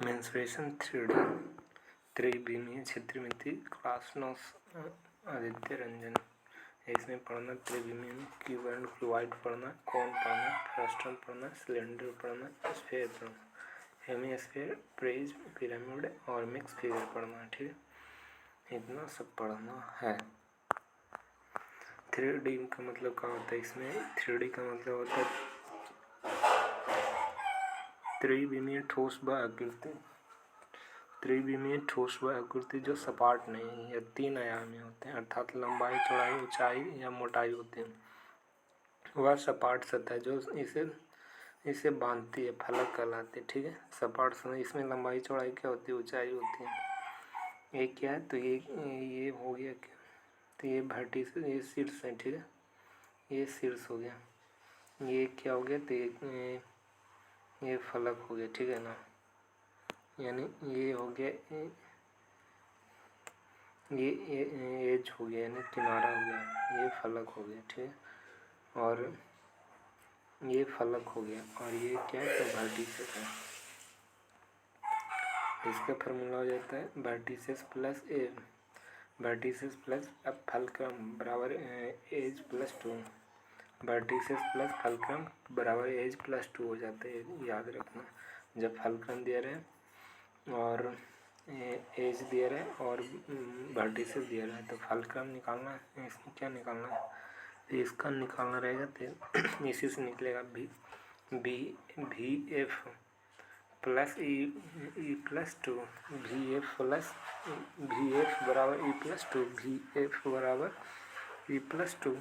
Mensuration 3D त्रिविमीय क्षेत्रमिति class notes Aditya Ranjan. इसमें पढ़ना त्रिविमीय में क्यूब एंड क्यूबॉइड पढ़ना, कोन पढ़ना, फ्रस्टम पढ़ना, सिलेंडर पढ़ना, स्फीयर पढ़ना, हेमीस्फीयर, प्रिज्म, पिरामिड और मिक्स फिगर पढ़ना। ठीक है, इतना सब पढ़ना है। 3D का मतलब क्या होता है? इसमें 3D का मतलब होता है त्रिविमीय ठोस व आकृति। त्रिविमीय ठोस व आकृति जो सपाट नहीं या 3 आयामी होते हैं, अर्थात लंबाई, चौड़ाई, ऊंचाई या मोटाई होती है। वह सपाट सतह जो इसे बांधती है फलक कहलाती है। ठीक है, सपाट सतह, इसमें लंबाई चौड़ाई क्या होती है, ऊंचाई होती है। ये क्या है? तो ये हो गया क्या? तो ये वर्टिस, ये शीर्ष है। ठीक है, ये शीर्ष हो गया। ये क्या हो गया? तो ये फलक हो गया। ठीक है ना, यानी ये हो गया, ये एज हो गया यानी किनारा हो गया, ये फलक हो गया। ठीक है, और ये फलक हो गया, और ये क्या है? तो वर्टिसेस है। इसका फार्मूला हो जाता है vertices plus a, vertices plus फलक्रम बराबर एज प्लस 2। वर्टिसेस प्लस फलक्रम बराबर एज प्लस 2 हो जाता है, याद रखना। जब फलक्रम दिया रहे और एज दिया रहे और वर्टिसेस दिया रहे तो फलक्रम निकालना है। इसमें क्या निकालना है? तो इसका निकालना रहेगा तो इसी से निकलेगा भी एफ प्लस ई प्लस 2, भी एफ प्लस भी एफ बराबर ई प्लस 2, भी एफ बराबर ई प्लस 2।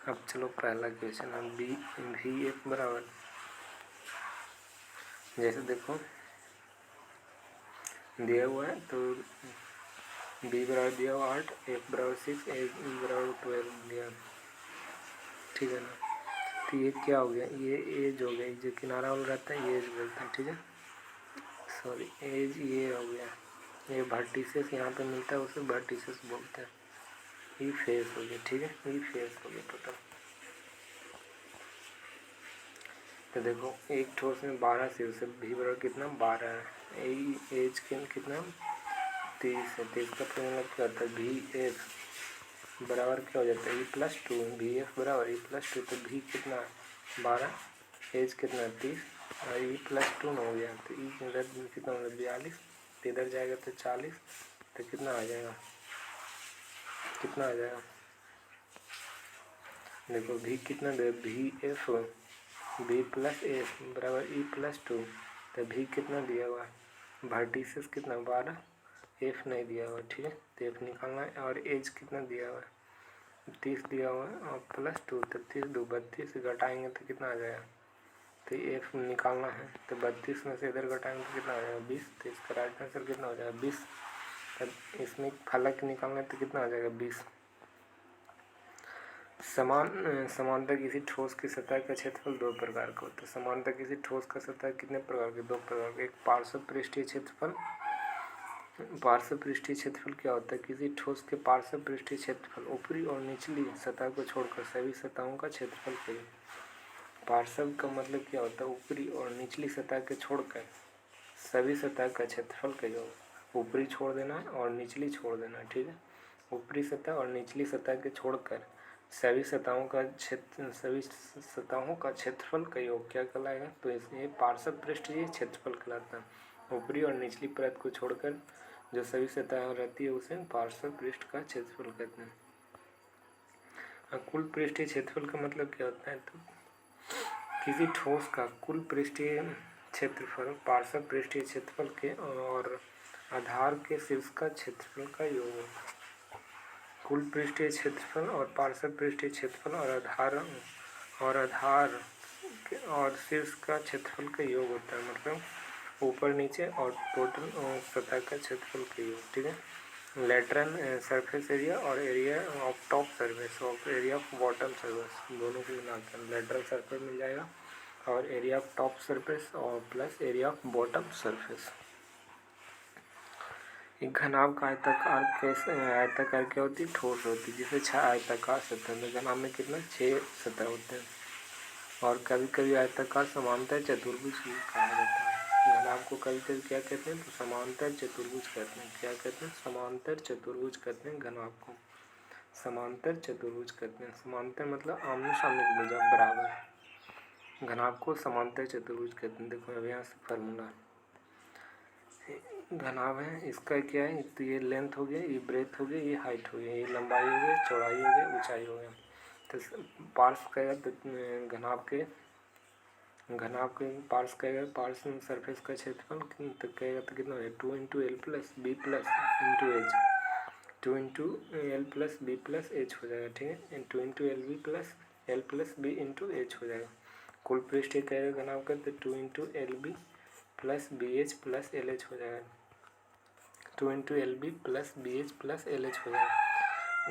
अब चलो पहला क्वेश्चन है, भी एफ बराबर, जैसे देखो दिया हुआ है तो बी बराबर दिया हुआ 8, एफ बराबर 6, ए बराबर 12 दिया। ठीक है ना, तो ये क्या हो गया? ये एज हो गया, जो किनारा वाला रहता है ये एज बोलते हैं। ठीक है, सॉरी एज ये हो गया। ये वर्टिसेस यहाँ पे मिलता है उसे वर्टिसेस बोलते हैं। ये फेस हो गया। ठीक है, ये फेस हो गया टोटल। तो देखो एक ठोस में 12 शीर्ष है, भी बराबर कितना 12 है, एज कितना 30 है। तो इसका फॉर्मूला क्या होता है? भी एफ बराबर क्या हो जाता है? ई प्लस 2, भी एफ बराबर ई प्लस 2। तो भी कितना 12, एज कितना 30 और ई प्लस 2 हो गया। तो ई कितना मतलब 42, तो इधर जाएगा तो 40, तो कितना आ जाएगा? कितना आ जाएगा? देखो भी कितना दे, भी एफ बी प्लस एफ बराबर ई प्लस 2। तो भी कितना दिया हुआ है? वर्टिसेस कितना 12, एफ नहीं दिया हुआ। ठीक है, तो एफ निकालना है। और एज कितना दिया हुआ है? 30 दिया हुआ है और प्लस 2, तो 30 2 32 घटाएंगे तो कितना आ जाएगा? तो एफ निकालना है, तो 32 में से इधर घटाएंगे तो कितना आ जाएगा? 20। तो इसका राइट आंसर कितना हो जाएगा? 20। तब इसमें फलक निकालना है तो कितना आ जाएगा? 20। समानता किसी ठोस की सतह का क्षेत्रफल 2 प्रकार का होता है। समानता किसी ठोस का सतह कितने प्रकार के? 2 प्रकार के। एक पार्श्व पृष्ठीय क्षेत्रफल। पार्श्व पृष्ठीय क्षेत्रफल क्या होता है? किसी ठोस के पार्श्व पृष्ठीय क्षेत्रफल ऊपरी और निचली सतह को छोड़कर सभी सतहों का क्षेत्रफल कहिए। पार्श्व का मतलब क्या होता है? ऊपरी और निचली सतह के छोड़कर सभी सतह का क्षेत्रफल कहिए। ऊपरी छोड़ देना है और निचली छोड़ देना है। ठीक है, ऊपरी सतह और निचली सतह के छोड़कर सभी सतहों का क्षेत्रफल का योग क्या कहलाएगा? तो इसमें पार्श्व पृष्ठीय क्षेत्रफल कहलाता है। ऊपरी और निचली परत को छोड़कर जो सभी सतह रहती है उसे पार्श्व पृष्ठ का क्षेत्रफल कहते हैं। कुल पृष्ठीय क्षेत्रफल का मतलब क्या होता है? तो किसी ठोस का कुल पृष्ठीय क्षेत्रफल पार्श्व पृष्ठीय क्षेत्रफल के और आधार के शीर्ष का क्षेत्रफल का योग होता है। कुल पृष्ठीय क्षेत्रफल और पार्श्व पृष्ठीय क्षेत्रफल और आधार और शीर्ष का क्षेत्रफल का योग होता है। मतलब ऊपर नीचे और टोटल सतह का क्षेत्रफल का योग। ठीक है, लेटरल सरफेस एरिया और एरिया ऑफ टॉप सरफेस और एरिया ऑफ बॉटम सरफेस दोनों को मिलाकर लेटरल सरफेस मिल जाएगा और एरिया ऑफ टॉप सरफेस और plus area of bottom surface. एक घनाभ का आयताकार क्या होती है? ठोस होती है, जिसे 6 आयताकार सतह में घनाभ में कितना 6 सतह होते हैं और कभी कभी आयताकार समांतर चतुर्भुज भी कहा जाता है। घनाभ को कभी कभी क्या कहते हैं, तो समांतर चतुर्भुज कहते हैं। क्या कहते हैं, समांतर चतुर्भुज कहते हैं घनाभ को, समांतर चतुर्भुज कहते हैं। समांतर मतलब आमने सामने की भुजा बराबर, घनाभ को समांतर चतुर्भुज कहते हैं। देखो अब यहाँ से फार्मूला, घनाभ है इसका क्या है, तो ये लेंथ हो गया, ये ब्रेथ हो गया, ये हाइट हो गया, ये लंबाई हो गया, चौड़ाई हो गया, ऊंचाई हो गया। तो पार्श्व कहेगा तो घनाभ के पार्श्व कहेगा, पार्श्व सरफेस का क्षेत्रफल तो कहेगा तो कितना हो गया, 2 into L plus B plus into H, 2 into L plus B plus H हो जाएगा। ठीक है, 2 into L plus B into H हो जाएगा। कुल पृष्ठ कहेगा घनाभ का, तो 2 into L B plus B H plus L H हो जाएगा। 2 into L B plus B H plus L H हो जाएगा।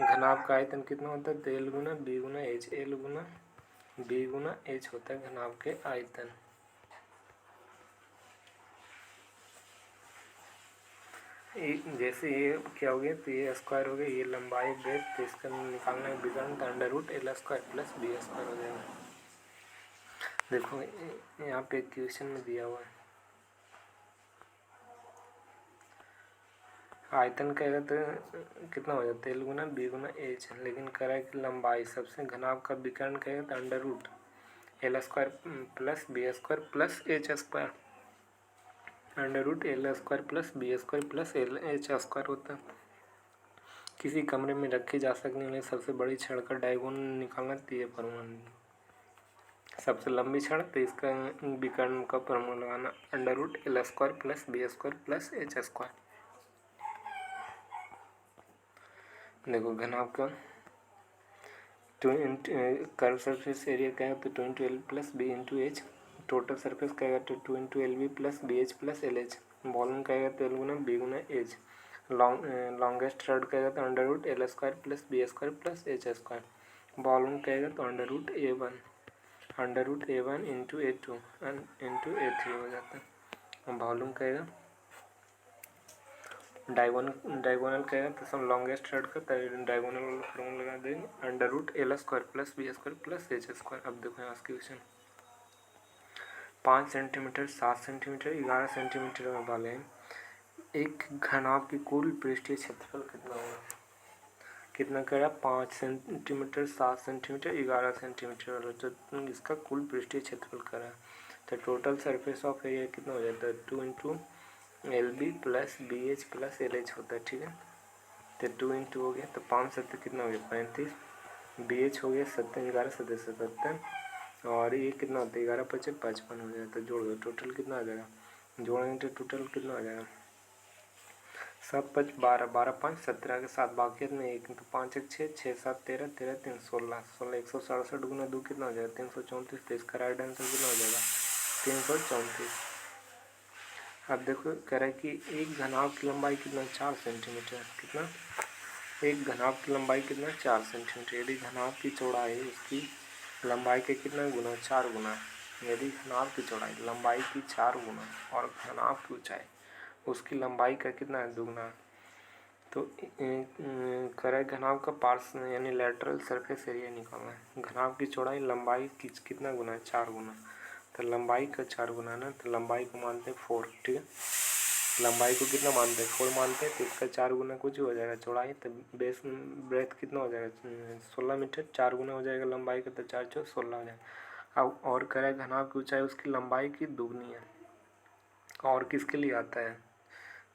घनाभ का आयतन कितना होता है, तो एल गुना बी गुना एच, एल गुना बी गुना एच होता है घनाभ के आयतन। जैसे ये क्या हो गया, तो ये स्क्वायर हो गया, ये लंबाई ब्रेथ, तो इसका निकालना है विकर्ण, तो under root L square plus B square हो जाएगा। देखो यहाँ पे क्वेश्चन में दिया हुआ है आयतन कहेगा तो कितना हो जाता है, एल गुना बी गुना एच, लेकिन कह रहा है कि लंबाई सबसे घनाभ का विकर्ण कहेगा तो under root L square plus B square plus H square, under root L square plus B square plus L H square होता है। किसी कमरे में रखी जा सकने वाली सबसे बड़ी छड़ का डायगोनल निकालना, तो ये फॉर्मूला। सबसे लंबी छड़, तो इसका विकर्ण का फॉर्मूला लगाना, under root L square plus B square plus H square. देखो घनाभ का कर्व सरफेस एरिया क्या है, तो 2 into L plus B into H, total surface कहेगा तो 2 into L B plus B H plus L H, volume कहेगा तो एल गुना बी गुना एच, लॉन्गेस्ट रड कहेगा तो under root L square plus B square plus H square, volume कहेगा तो under root A one into A two into A three हो जाता है। वॉल्यूम कहेगा डायगोनल कहेगा तो सब लॉन्गेस्ट रड का डायगोनल वाला फॉर्मूला लगा देंगे, under root L square plus B square plus H square. अब देखो यहाँ क्वेश्चन 5 सेंटीमीटर 7 सेंटीमीटर 11 सेंटीमीटर वाले हैं, एक घनाभ की कुल पृष्ठीय क्षेत्रफल कितना होगा, कितना कह 5 सेंटीमीटर 7 सेंटीमीटर 11 सेंटीमीटर वाला, तो इसका कुल पृष्ठीय क्षेत्रफल कर रहा है, तो टोटल सरफेस ऑफ एरिया कितना हो जाता है, 2 into L B plus B H plus L H होता है। ठीक है, तो 2 इंटू हो गया, तो 5 7 कितना हो गया 35, बी एच हो गया 7 11 7 77, और ये कितना होता है 11 5 55 हो जाएगा। तो जोड़ दो, टोटल कितना आ जाएगा, जोड़ेंगे तो टोटल कितना आ जाएगा, 7 5 12 12 5 17 के साथ बाकी में 1, तो 5 1 6 6 7 13 13 3 16 16 167 गुना 2 कितना हो जाएगा 334, तो इसका राइट आंसर कितना हो जाएगा 334। अब देखो कह रहा है कि एक घनाभ की लंबाई कितना 4 सेंटीमीटर, कितना, एक घनाभ की लंबाई कितना 4 सेंटीमीटर, यदि घनाभ की चौड़ाई उसकी लंबाई के कितना गुना 4 गुना, यदि घनाभ की चौड़ाई लंबाई की 4 गुना और घनाभ की ऊंचाई उसकी लंबाई का कितना है दुगना, तो कह रहा है घनाभ का पार्श्व यानी लेटरल सरफेस एरिया निकालना है। घनाभ की चौड़ाई लंबाई की कितना गुना है 4 गुना, तो लंबाई का 4 गुना ना, तो लंबाई को मानते हैं 4। ठीक है, लंबाई को कितना मानते हैं 4 मानते हैं, तो इसका 4 गुना कुछ हो जाएगा चौड़ाई, तो बेस ब्रेथ कितना हो जाएगा 16 मीटर, 4 गुना हो जाएगा लंबाई का, तो 4 4 16 हो जाएगा। अब और कह रहा है घनाभ की ऊंचाई उसकी लंबाई की दुगनी है, और किसके लिए आता है,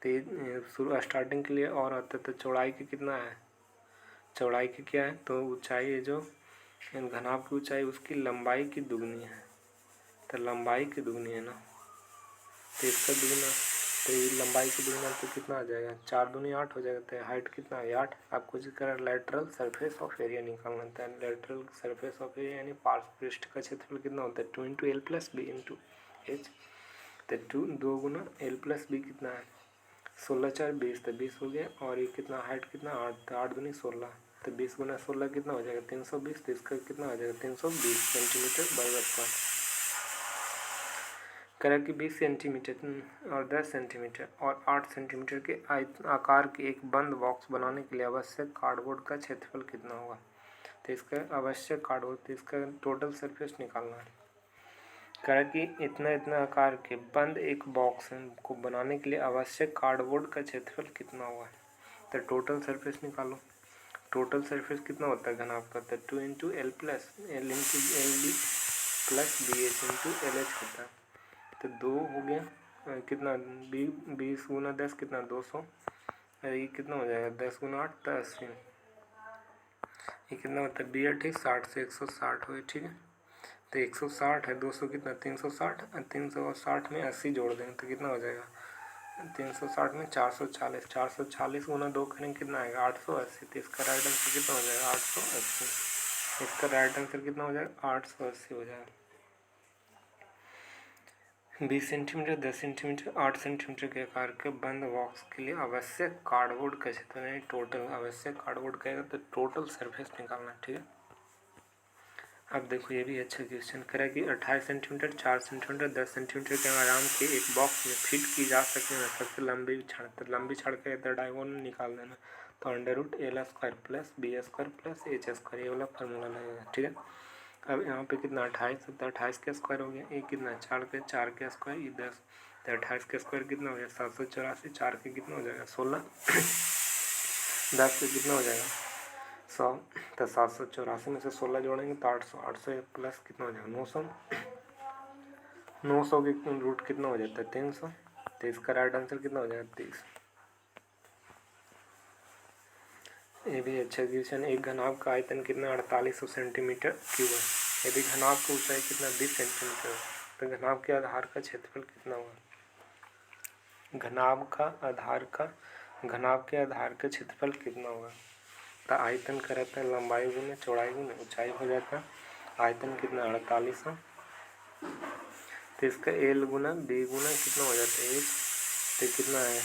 तो ये शुरू स्टार्टिंग के लिए और आता है, तो चौड़ाई की कितना है, चौड़ाई की क्या है, तो ऊंचाई है जो घनाभ की ऊंचाई उसकी लंबाई की दुगनी है, तो लंबाई की दुगनी है ना, तो इसका दुगना, तो ये लंबाई की दुगना तो कितना आ जाएगा 4 दूनी 8 हो जाएगा, तो हाइट कितना है 8। आपको जिक्र है लेटरल सरफेस ऑफ एरिया निकालना होता है, लेटरल सरफेस ऑफ एरिया यानी पार्श्व पृष्ठ का क्षेत्रफल कितना होता है 2 into L plus B into H, तो 2 गुना एल प्लस बी कितना है 16 4 20, तो 20 हो गया, और ये कितना हाइट कितना 8, तो 8 दूनी 16, तो 20 गुना 16 कितना हो जाएगा 320, तो इसका कितना हो जाएगा 320 सेंटीमीटर वर्ग स्क्वायर। करा कि 20 सेंटीमीटर और 10 सेंटीमीटर और 8 सेंटीमीटर के आकार के एक बंद बॉक्स बनाने के लिए आवश्यक कार्डबोर्ड का क्षेत्रफल कितना होगा, तो इसका आवश्यक कार्डबोर्ड, तो इसका टोटल सरफेस निकालना है। कहा कि इतना इतना आकार के बंद एक बॉक्स को बनाने के लिए आवश्यक कार्डबोर्ड का क्षेत्रफल कितना हुआ है। तो टोटल सरफेस निकालो। टोटल सरफेस कितना होता है घनाभ का, तो 2 into L plus L into L D plus B H into L H होता है। तो 2 हो गया कितना 20 गुना 10 कितना 200। ये कितना हो जाएगा 10 गुना 8 तो 80। ये कितना होता है 60 से 160 हुए, ठीक है। तो 160 है 200 कितना 360 और 360 में 80 जोड़ देंगे तो कितना हो जाएगा 360 में 440। 440 गुना 2 करेंगे कितना आएगा 880। तो इसका राइट आंसर कितना हो जाएगा 880। इसका राइट आंसर कितना हो जाएगा 880 हो जाएगा। 20 सेंटीमीटर 10 सेंटीमीटर 8 सेंटीमीटर के आकार के बंद बॉक्स के लिए आवश्यक कार्डबोर्ड का क्षेत्र नहीं टोटल आवश्यक कार्डबोर्ड कहेगा तो टोटल सरफेस निकालना, ठीक है। अब देखो ये भी अच्छा क्वेश्चन करा कि 28 सेंटीमीटर 4 सेंटीमीटर 10 सेंटीमीटर के आराम के एक बॉक्स में फिट की जा सकने में सबसे लंबी छड़, तो लंबी छड़ का इधर डायगोनल निकाल देना। तो √L² plus B² plus H² ये वाला फार्मूला लगेगा, ठीक है। अब यहाँ पे कितना 28 तो 28 के स्क्वायर हो गया। एक कितना 4 के स्क्वायर ये 10 तो 28 के स्क्वायर कितना हो गया 784। 4 के कितना हो जाएगा 16 10 के कितना हो जाएगा 100। तो 784 में से 16 जोड़ेंगे तो 800। 800 प्लस कितना हो जाएगा 900। 900 के रूट कितना हो जाता है 300। तो इसका राइट आंसर कितना हो जाएगा 30। ये भी अच्छा क्वेश्चन। एक घनाभ का आयतन कितना 4800 सेंटीमीटर क्यूब है। यदि घनाभ की ऊंचाई कितना 20 सेंटीमीटर है तो घनाभ के आधार का क्षेत्रफल कितना होगा। घनाभ के आधार का क्षेत्रफल कितना होगा। तो आयतन का रहता है लंबाई गुना चौड़ाई गुना ऊंचाई हो जाता है। आयतन कितना 4800 तो इसका एल गुना बी गुना कितना हो जाता है 1। तो कितना है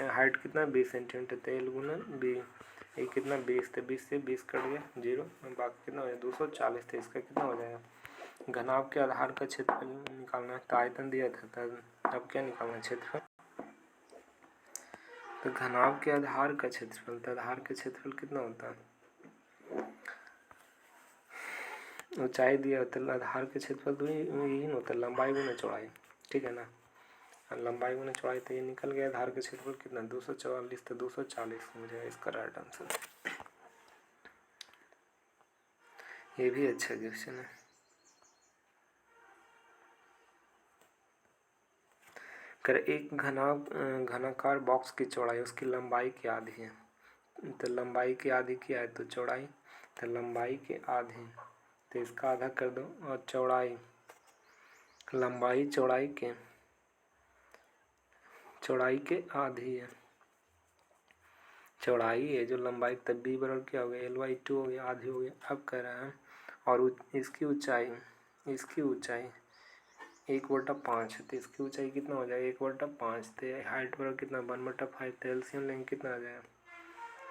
हाइट कितना 20 सेंटीमीटर तो एल गुना बी ये कितना 20 तो 20 से 20 कट गया 0 बाकी कितना हो जाएगा 240। तो इसका कितना हो जाएगा घनाभ के आधार का क्षेत्रफल निकालना है। तो आयतन दिया था अब क्या निकालना क्षेत्रफल। तो घनाभ के आधार का क्षेत्रफल तो आधार का क्षेत्रफल कितना होता है ऊंचाई दिया होता है आधार के क्षेत्रफल तो यही होता है लंबाई गुना चौड़ाई, ठीक है ना। लंबाई गुना चौड़ाई तो ये निकल गया। आधार के क्षेत्रफल कितना 244 तो 240 हो जाएगा इसका राइट आंसर। ये भी अच्छा क्वेश्चन है। कर एक घनाकार बॉक्स की चौड़ाई उसकी लंबाई की आधी है। तो लंबाई की आधी क्या है तो चौड़ाई। तो लंबाई के आधी तो इसका आधा कर दो और चौड़ाई लंबाई चौड़ाई के आधी है। चौड़ाई है जो लंबाई तब b बराबर क्या हो गया L/2 हो गया आधी हो गया। अब कह रहा है और इसकी ऊंचाई 1/5 है। तो इसकी ऊंचाई कितना हो जाएगा 1/5। तो हाइट बराबर कितना 1/5। तो एलसीएम लेंगे कितना आ जाएगा।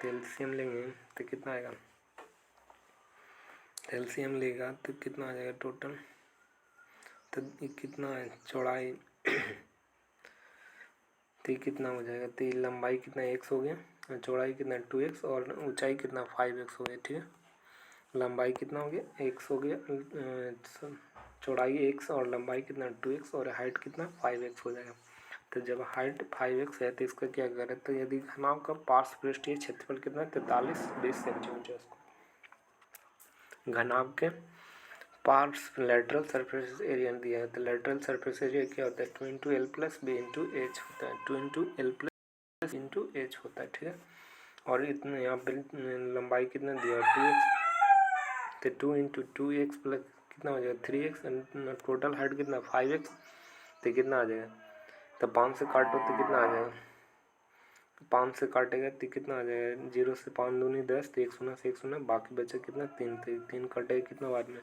तो एलसीएम लेंगे तो कितना आएगा एलसीएम लेगा तो कितना आ जाएगा टोटल। तो कितना है चौड़ाई तो कितना हो जाएगा। तो लंबाई कितना x हो गया चौड़ाई कितना 2x और ऊंचाई कितना 5x हो गया, ठीक है। लंबाई कितना हो गया x हो गया चौड़ाई x और लंबाई कितना 2x और हाइट कितना 5x हो जाएगा। तो जब हाइट 5x है तो इसका क्या करें। तो यदि घनाभ का पार्श्व पृष्ठीय क्षेत्रफल कितना 43 सेंटीमीटर घनाभ के पार्श्व लेटरल सरफेस एरिया दिया है। तो लेटरल सरफेस एरिया क्या होता है 2 into L plus B into H होता है। 2 into L plus into H होता है, ठीक है। और इतना यहाँ पे लंबाई कितना दिया 2x तो 2 इंटू 2x प्लस कितना हो जाएगा 3x टोटल हाइट कितना 5x। तो कितना आ जाएगा। तो 5 से काटो तो कितना आ जाएगा 5 से काटेगा तो कितना आ जाएगा 0 से 5 दूनी 10 तो 1 शून्य से 1 शून्य बाकी बचा कितना 3 तो 3 कटेगा कितना बाद में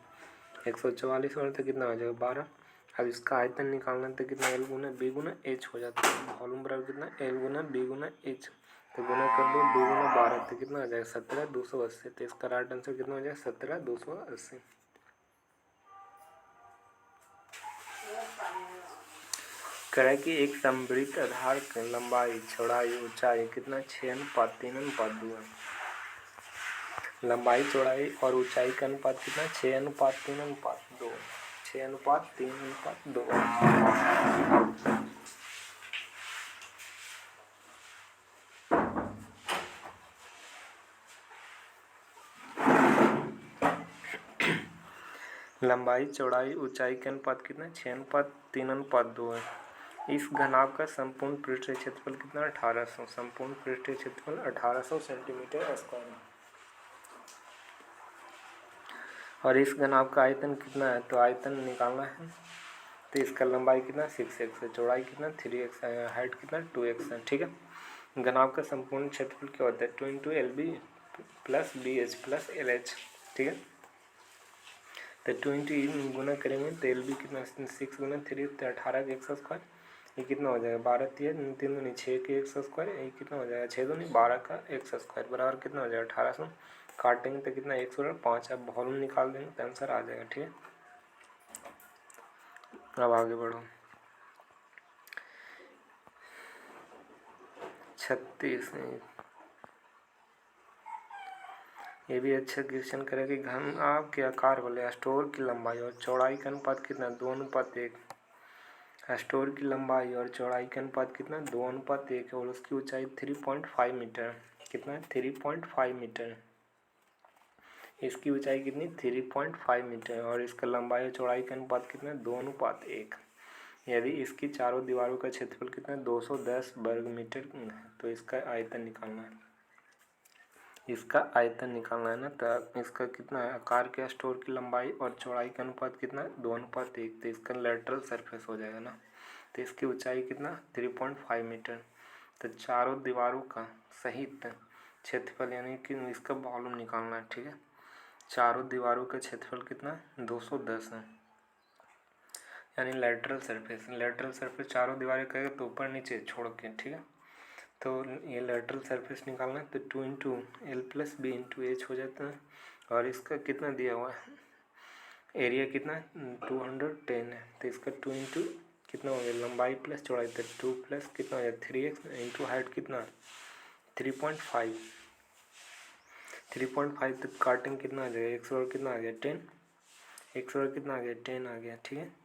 144 और तो कितना आ जाएगा 12। अब इसका आयतन निकालना तो कितना एल गुना बी गुना एच हो जाता है। वॉल्यूम बराबर कितना एल गुना बी गुना एच तो गुना कर दो 2 गुना 12 तो कितना आ जाएगा 17,280। तो इसका राइट आंसर कितना हो जाएगा 17,280। कह कि एक समवृत्त आधार की लंबाई चौड़ाई ऊंचाई कितना 6:3:2 है। लंबाई चौड़ाई और ऊंचाई का अनुपात कितना 6:3:2 6:3:2। लंबाई चौड़ाई ऊंचाई के अनुपात कितना है? 6:3:2 है। इस घनाभ का संपूर्ण पृष्ठीय क्षेत्रफल कितना? 1800। संपूर्ण पृष्ठीय क्षेत्रफल 1800 सेंटीमीटर स्क्वायर है। और इस घनाभ का आयतन कितना है? तो आयतन निकालना है तो इसका लंबाई कितना? 6x है, चौड़ाई कितना? 3x है, हाइट कितना? 2x है। ठीक है। घनाभ का संपूर्ण क्षेत्रफल क्या होता है? 2 × LB + BH + LH। ठीक है। तो 2 × E गुना करेंगे तो LB कितना? 6 × 3 तो 18 के x स्क्वायर। ये कितना हो जाएगा? 12 3 3 दूनी 6 के x स्क्वायर। ये कितना हो जाएगा? 6 दूनी 12 का x स्क्वायर बराबर कितना हो जाएगा? 1800। काटेंगे तो कितना? 1 और 5। अब वॉल्यूम निकाल देंगे तो आंसर आ जाएगा। ठीक है। अब आगे बढ़ो। 36 ये भी अच्छा क्वेश्चन करे कि घनाभ के आकार वाले स्टोर की लंबाई और चौड़ाई का अनुपात कितना? 2:1। स्टोर की लंबाई और चौड़ाई का अनुपात कितना? 2:1 और उसकी ऊंचाई 3.5 मीटर। कितना है? 3.5 मीटर। इसकी ऊंचाई कितनी? 3.5 मीटर। और इसका लंबाई और चौड़ाई का अनुपात कितना? 2:1। यदि इसकी चारों दीवारों का क्षेत्रफल कितना? 210 वर्ग मीटर तो इसका आयतन निकालना है। इसका आयतन निकालना है ना। तो इसका कितना है? आकार के स्टोर की लंबाई और चौड़ाई का अनुपात कितना? 2:1। तो इसका लेटरल सरफेस हो जाएगा ना। तो इसकी ऊंचाई कितना? 3.5 मीटर। तो चारों दीवारों का सहित क्षेत्रफल यानी कि इसका वॉल्यूम निकालना है। ठीक है। चारों दीवारों का क्षेत्रफल कितना? 210 है। यानी लेटरल सरफेस चारों दीवारें कहेगा तो ऊपर नीचे छोड़ के। ठीक है। तो ये लेटरल सरफेस निकालना है तो 2 × L + B × H हो जाता है। और इसका कितना दिया हुआ है? एरिया कितना? 210 है। तो इसका 2 × कितना हो गया? लंबाई प्लस चौड़ाई तो 2 प्लस कितना हो जाए? 3x × हाइट कितना? 3.5। 3.5 तो काटेंगे कितना आ जाएगा? 1 और कितना आ गया? 10। 1 और कितना आ गया? 10 आ गया। ठीक है।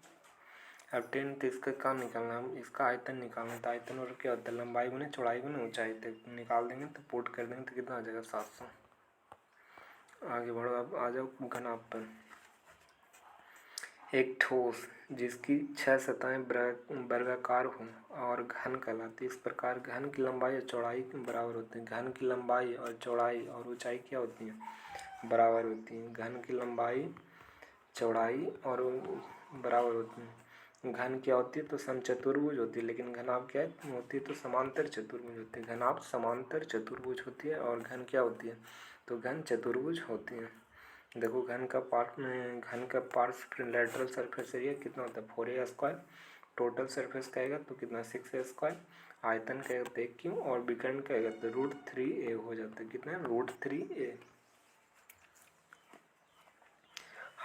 अब 10 तो इसका काम निकालना है, इसका आयतन निकालना है। तो आयतन और क्या होता है? लंबाई गुने चौड़ाई गुने ऊंचाई। तो निकाल देंगे तो पुट कर देंगे तो कितना आ जाएगा? 700। आगे बढ़ो। अब आ जाओ घनाभ पर। एक ठोस जिसकी 6 सतहें वर्गाकार हों और घन कहलाती है। इस प्रकार घन की लंबाई और चौड़ाई बराबर होती है। घन की लंबाई और चौड़ाई और ऊंचाई क्या होती है? बराबर होती है। घन की लंबाई चौड़ाई और बराबर होती है। घन क्या होती है? तो समचतुर्भुज होती है। लेकिन घनाभ क्या होती है? तो समांतर चतुर्भुज होती है। घनाभ समांतर चतुर्भुज होती है और घन क्या होती है? तो घन चतुर्भुज होती है। देखो घन का पार्श्व लेटरल सरफेस एरिया कितना होता है? 4a square. टोटल सरफेस कहेगा तो कितना? 6a square. आयतन कहेगा तो 1 क्यों और विकर्ण कहेगा तो √3a हो जाता है। कितना? √3a।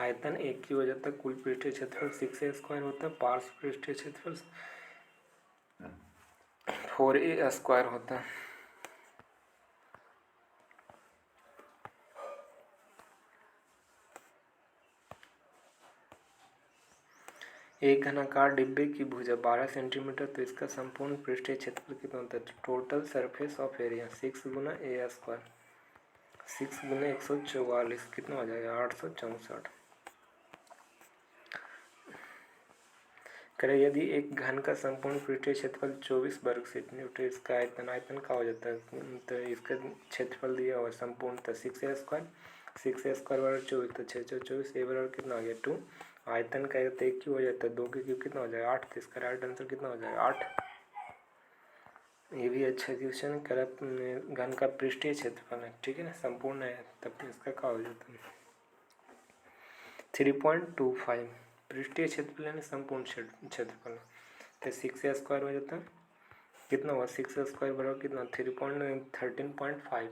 आयतन 1 की हो जाता है। कुल पृष्ठीय क्षेत्रफल 6a स्क्वायर होता है। पार्श्व पृष्ठीय क्षेत्रफल 4a स्क्वायर होता है। एक घनाकार डिब्बे की भुजा 12 सेंटीमीटर तो इसका संपूर्ण पृष्ठीय क्षेत्रफल कितना होता है? Total surface of area 6 × a square. 6 × 144 कितना हो जाएगा? 864। करें यदि एक घन का संपूर्ण पृष्ठीय क्षेत्रफल 24 वर्ग सेंटीमीटर इसका आयतन का हो जाता है। तो इसका क्षेत्रफल दिया हुआ संपूर्ण तो 6a स्क्वायर। 6a स्क्वायर बराबर 24 तो 6 × 24 a बराबर कितना आ गया? 2। आयतन का 1 क्यूब हो जाता है। 2 के क्यूब कितना हो जाएगा? 8। तो इसका राइट आंसर कितना हो जाएगा? 8। ये भी अच्छा क्वेश्चन है। घन का पृष्ठीय क्षेत्रफल है। ठीक है ना। संपूर्ण है तब इसका क्या हो जाता है? 3.25 पृष्ठीय क्षेत्रफल यानी संपूर्ण क्षेत्रफल। तो 6a स्क्वायर हो जाता है। कितना हुआ? 6a स्क्वायर बराबर कितना? 13.5।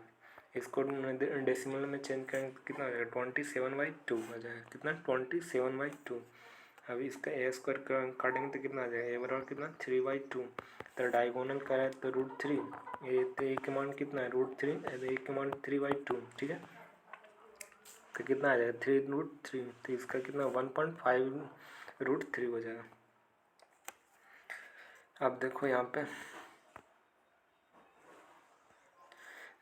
इसको डेसिमल में चेंज करेंगे तो कितना हो जाएगा? 27/2 हो जाएगा। कितना? 27/2। अभी इसका a स्क्वायर काटेंगे तो कितना आ जाएगा? a बराबर कितना? 3/2। तो डायगोनल का है तो √3। a के मान कितना है? √3। a के मान 3/2। ठीक है। तो कितना आ जाएगा 3√3, तो इसका कितना 1.5√3 हो जाएगा। अब देखो यहाँ पे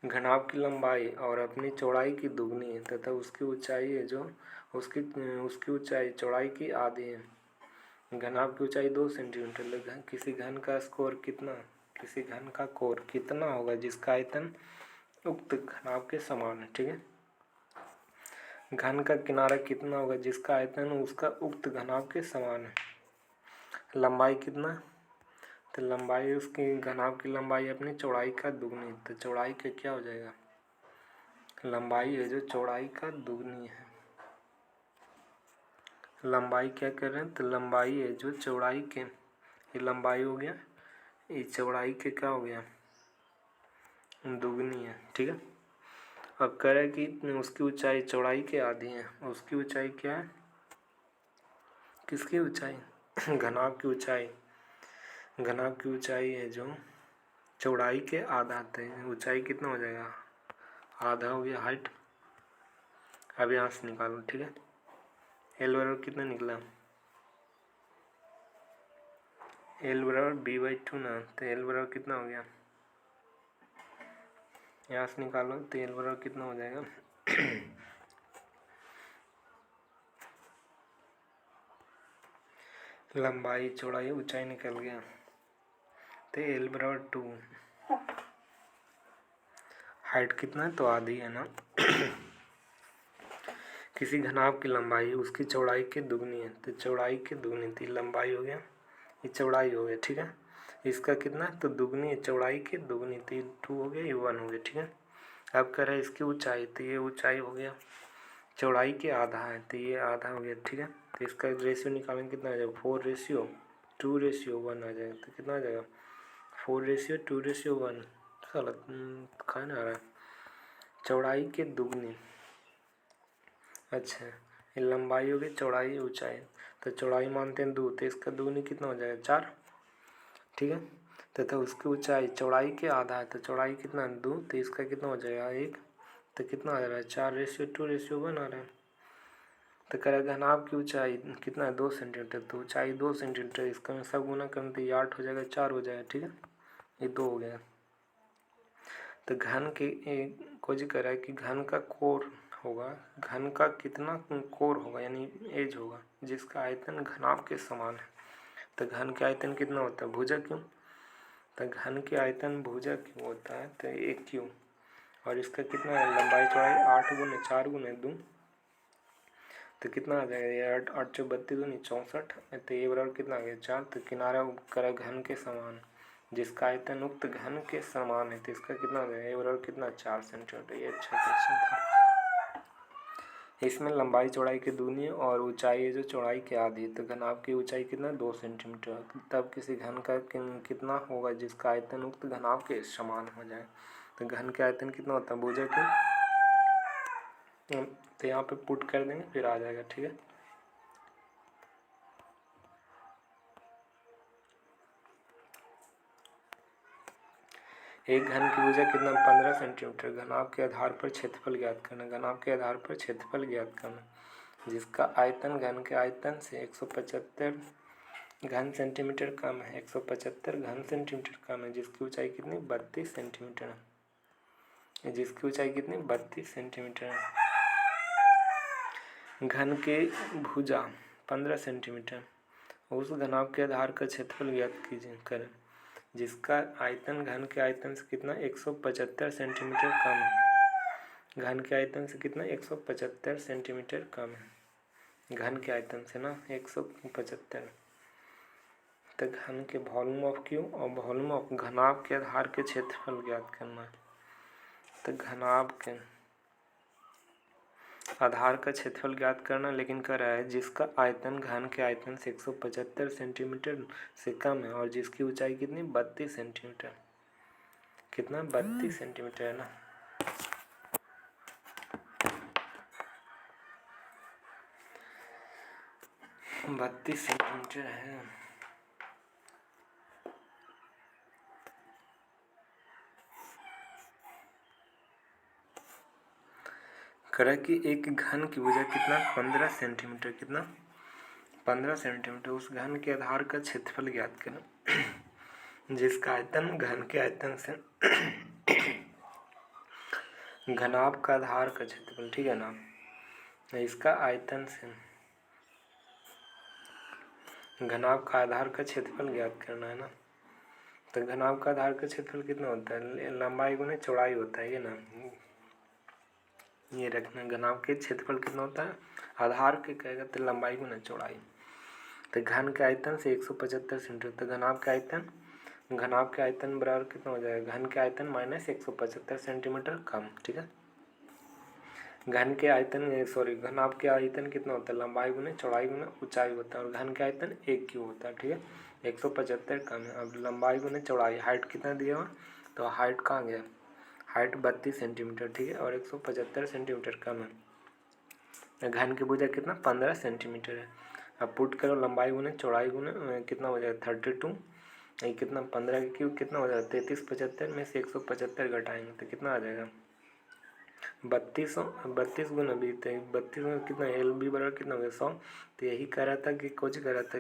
घनाभ की लंबाई और अपनी चौड़ाई की दुगनी है तथा उसकी ऊंचाई है जो उसकी ऊंचाई चौड़ाई की आधी है। घनाभ की ऊंचाई 2 सेंटीमीटर। किसी घन का कोर कितना होगा जिसका आयतन उक्त घनाभ के समान है। ठीक है, घन का किनारा कितना होगा जिसका आयतन उसका उक्त घनाभ के समान है। लंबाई कितना, तो लंबाई उसकी घनाभ की लंबाई अपनी चौड़ाई का दुगनी, तो चौड़ाई का क्या हो जाएगा, लंबाई है जो चौड़ाई का दुगनी है। लंबाई क्या कर रहे हैं, तो लंबाई है जो चौड़ाई के, ये लंबाई हो गया, ये चौड़ाई के क्या हो गया, दुगनी है। ठीक है, अब कह रहा है कि उसकी ऊंचाई चौड़ाई के आधी है। उसकी ऊंचाई क्या है, किसकी ऊंचाई, घनाभ की ऊंचाई। घनाभ की ऊंचाई है जो चौड़ाई के आधा, है ऊंचाई कितना हो जाएगा, आधा हो गया हाइट। अब यहाँ से निकालो। ठीक है, एल बराबर कितना निकला, एल बराबर b/2 ना, तो एल बराबर कितना हो गया, यहाँ से निकालो तो एल बराबर कितना हो जाएगा लंबाई चौड़ाई ऊंचाई निकल गया, तो एल बराबर 2, हाइट कितना है, तो आधी है ना। किसी घनाभ की लंबाई उसकी चौड़ाई के दुगनी है, तो चौड़ाई के दुगनी थी, लंबाई हो गया, ये चौड़ाई हो गया। ठीक है, इसका कितना, तो दुगनी है, चौड़ाई के दुगनी थी, 2 हो गया, ये 1 हो गया। ठीक है, अब कह रहा है इसकी ऊंचाई, तो ये ऊंचाई हो गया चौड़ाई के आधा है, तो ये आधा हो गया। ठीक है, तो इसका रेशियो निकालेंगे कितना आ जाएगा, 4:2:1 आ जाएगा। तो कितना आ जाएगा 4:2:1, साला खाना आ रहा है, चौड़ाई के दुगनी। अच्छा, ये लंबाई हो गई, चौड़ाई ऊंचाई, तो चौड़ाई मानते हैं 2, तो इसका दुगनी कितना हो जाएगा 4। ठीक है, तथा उसकी ऊंचाई चौड़ाई के आधा है, तो चौड़ाई कितना 2, तो इसका कितना हो जाएगा 1, तो कितना आ रहा है 4:2:1 आ रहा है। तो कह रहा है घनाभ की ऊंचाई कितना है 2 सेंटीमीटर, तो ऊंचाई 2 सेंटीमीटर, इसका मैं सब गुना करने तो ये 8 हो जाएगा, 4 हो जाएगा। ठीक है, ये 2 हो गया। तो घन के को जी कह रहा है कि घन का कोर होगा, घन का कितना कोर होगा यानी एज होगा जिसका आयतन घनाभ के समान है। तो घन के आयतन कितना होता है, भुजा क्यों, तो घन के आयतन भुजा क्यों होता है, तो 1 क्यों, और इसका कितना है लंबाई चौड़ाई 8 गुने 4 गुने 2, तो कितना आ जाएगा, ये 8×8 = 32 64, तो ये बराबर कितना आ गया 4। तो किनारा करा घन के समान जिसका आयतन उक्त घन के समान है, तो इसका कितना हो जाएगा, ये बराबर कितना 4 सेंटीमीटर। ये अच्छा क्वेश्चन था। इसमें लंबाई चौड़ाई की दुगनी और ऊंचाई है जो चौड़ाई के आधी, तो घनाभ की ऊंचाई कितना 2 सेंटीमीटर। तब किसी घन का कितना होगा जिसका आयतन उक्त घनाभ के समान हो जाए, तो घन के आयतन कितना होता है भुजा क्यों, तो यहाँ पे पुट कर देंगे फिर आ जाएगा। ठीक है, एक घन की भुजा कितना 15 सेंटीमीटर। घनाभ के आधार पर क्षेत्रफल ज्ञात करना, घनाभ के आधार पर क्षेत्रफल ज्ञात करना जिसका आयतन घन के आयतन से 175 घन सेंटीमीटर कम है, 175 घन सेंटीमीटर कम है, जिसकी ऊंचाई कितनी 32 सेंटीमीटर है, जिसकी ऊंचाई कितनी 32 सेंटीमीटर है। घन के भुजा 15 सेंटीमीटर, उस घनाभ के आधार का क्षेत्रफल ज्ञात कीजिए करें जिसका आयतन घन के आयतन से कितना 175 सेंटीमीटर कम है। घन के आयतन से कितना 175 सेंटीमीटर कम है, घन के आयतन से ना 175। तो घन के वॉल्यूम ऑफ क्यू और वॉल्यूम ऑफ घनाभ के आधार के क्षेत्रफल ज्ञात करना है। तो घनाभ के आधार का क्षेत्रफल ज्ञात करना, लेकिन कर रहा है जिसका आयतन घन के आयतन से 175 सेंटीमीटर से कम है और जिसकी ऊंचाई कितनी 32 सेंटीमीटर, कितना 32 सेंटीमीटर है ना। बत्तीस सेंटीमीटर है। कह कि एक घन की भुजा कितना 15 सेंटीमीटर, कितना 15 सेंटीमीटर। उस घन के आधार का क्षेत्रफल ज्ञात करें जिसका आयतन घन के आयतन से घनाभ का आधार का क्षेत्रफल, ठीक है ना, इसका आयतन से घनाभ का आधार का क्षेत्रफल ज्ञात करना है ना। तो घनाभ का आधार का क्षेत्रफल कितना होता है, लंबाई गुने चौड़ाई होता है, ये ना ये रखना। घनाभ के क्षेत्रफल कितना होता है, आधार के कहेगा तो लंबाई गुना चौड़ाई। तो घन के आयतन से 175 सेंटीमीटर, तो घनाभ के आयतन बराबर कितना हो जाएगा, घन के आयतन माइनस 175 सेंटीमीटर कम, ठीक है। घनाभ के आयतन कितना होता है, लंबाई गुने चौड़ाई गुना ऊंचाई होता है, और घन के आयतन 1 क्यों होता है, ठीक है। 175 कम है। अब लंबाई गुने चौड़ाई, हाइट कितना दिया हुआ, तो हाइट कहाँ गया, हाइट 32 सेंटीमीटर, ठीक है, और 175 सेंटीमीटर कम है। घन की भुजा कितना 15 सेंटीमीटर है। अब पुट करो लंबाई गुने चौड़ाई गुने कितना हो जाएगा 32, ये कितना 15 के क्यूब कितना हो जाएगा 33, 75 में से 175 घटाएंगे तो कितना आ जाएगा 32 गुना 32 में कितना एल बी बराबर कितना हो गया 100। तो यही कह रहा था कि कुछ कह रहा था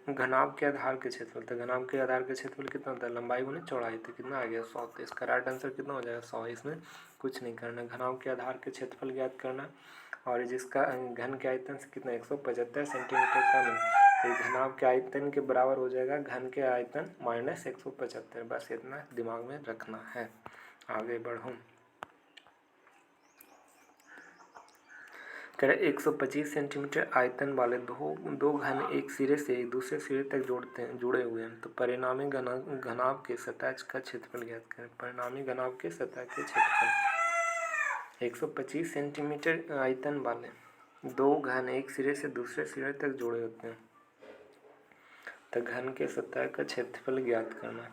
घनाभ के आधार के क्षेत्रफल, तो घनाभ के आधार के क्षेत्रफल कितना होता है, लंबाई गुने चौड़ाई, तो कितना आ गया 100। तो इसका राइट आंसर कितना हो जाएगा 100। इसमें कुछ नहीं करना, घनाभ के आधार के क्षेत्रफल ज्ञात करना, और जिसका घन के आयतन से कितना 175 सेंटीमीटर कम है, तो घनाभ के आयतन के बराबर हो जाएगा घन के आयतन माइनस 175। बस इतना दिमाग में रखना है। आगे बढ़ो। कह रहे 125 सेंटीमीटर आयतन वाले दो घन एक सिरे से एक दूसरे सिरे तक जुड़े हुए हैं, तो परिणामी घनाभ के सतह का क्षेत्रफल ज्ञात करें। परिणामी घनाभ के सतह के क्षेत्रफल 125 सेंटीमीटर आयतन वाले दो घन एक सिरे से दूसरे सिरे तक जुड़े होते हैं, तो घन के सतह का क्षेत्रफल ज्ञात करना है।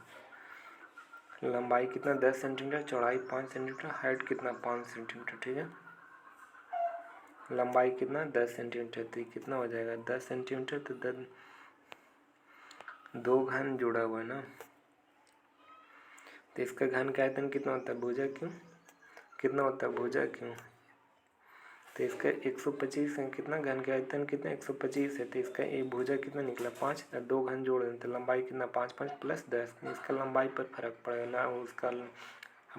लंबाई कितना 10 सेंटीमीटर, चौड़ाई 5 सेंटीमीटर, हाइट कितना 5 सेंटीमीटर, ठीक है। लंबाई कितना 10 सेंटीमीटर, तो कितना हो जाएगा 10 सेंटीमीटर, तो दो घन जुड़ा हुआ है ना, तो इसका घन का आयतन कितना होता है, भुजा क्यों कितना होता है, भुजा क्यों, तो इसका 125 है, कितना घन का आयतन कितना 125 है, तो इसका एक भुजा कितना निकला 5, दो घन जोड़े तो लंबाई कितना 5 5 प्लस 10, इसका लंबाई पर फर्क पड़ेगा ना, उसका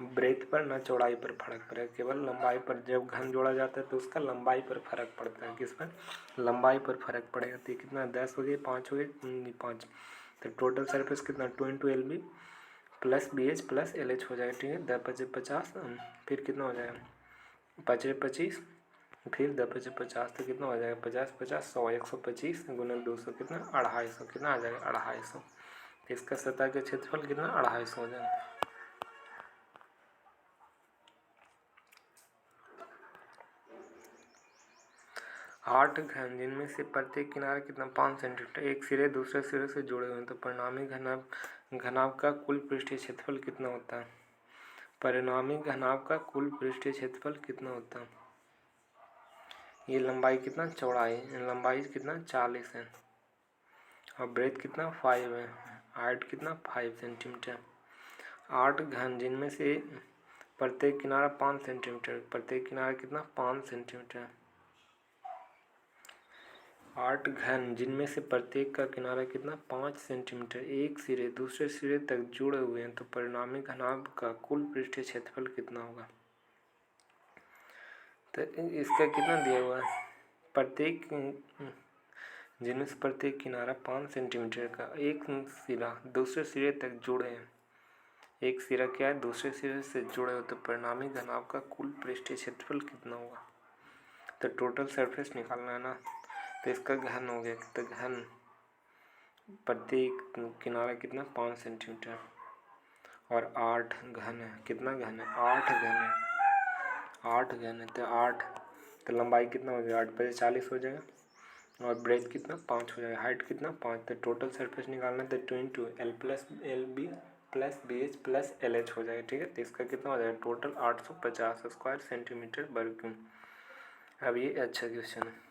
ब्रेथ पर ना चौड़ाई पर फर्क पड़ेगा, केवल लंबाई पर। जब घन जोड़ा जाता है तो उसका लंबाई पर फर्क पड़ता है, किस पर, लंबाई पर फर्क पड़ेगा। तो कितना 10 हो गए, 5 हो गए, 5, तो टोटल सरफेस कितना 2 × LB plus BH plus LH हो जाएगा, ठीक है। 10 × 50, फिर कितना हो जाएगा 5 × 25, फिर 10 × 50, तो कितना हो जाएगा 50 50 100, 125 × 200 कितना 250, कितना आ जाएगा 250। इसका सतह का क्षेत्रफल कितना 250 हो जाएगा। 8 घन जिनमें से प्रत्येक किनारा कितना 5 सेंटीमीटर एक सिरे दूसरे सिरे से जुड़े हुए हैं, तो परिणामी घनाभ का कुल पृष्ठीय क्षेत्रफल कितना होता है। परिणामी घनाभ का कुल पृष्ठीय क्षेत्रफल कितना होता है। ये लंबाई कितना चौड़ाई, लंबाई कितना 40 है, और ब्रेथ कितना 5 है, हाइट कितना 5 सेंटीमीटर। 8 घन जिनमें से प्रत्येक किनारा 5 सेंटीमीटर, प्रत्येक किनारा कितना 5 सेंटीमीटर। 8 घन जिनमें से प्रत्येक का किनारा कितना 5 सेंटीमीटर एक सिरे दूसरे सिरे तक जुड़े हुए हैं, तो परिणामी घनाभ का कुल पृष्ठीय क्षेत्रफल कितना होगा। तो इसका कितना दिया हुआ है, प्रत्येक जिनमें से प्रत्येक किनारा 5 सेंटीमीटर का एक सिरा दूसरे सिरे तक जुड़े हैं, एक सिरा क्या है दूसरे सिरे से जुड़े हो, तो परिणामी घनाभ का कुल पृष्ठीय क्षेत्रफल कितना होगा। तो टोटल सरफेस निकालना है ना, तो इसका घन हो गया, तो घन प्रत्येक किनारा कितना 5 सेंटीमीटर, और 8 घन है, कितना घन है 8 घन है, 8 घन है, तो 8, तो लंबाई कितना हो जाएगा 8 × 40 हो जाएगा, और ब्रेथ कितना 5 हो जाएगा, हाइट कितना 5, तो टोटल सरफेस निकालना है, तो 2 × L plus LB plus BH plus LH हो जाएगा, ठीक है। तो इसका कितना हो जाएगा टोटल 850 स्क्वायर सेंटीमीटर वर्ग। अब ये अच्छा क्वेश्चन है।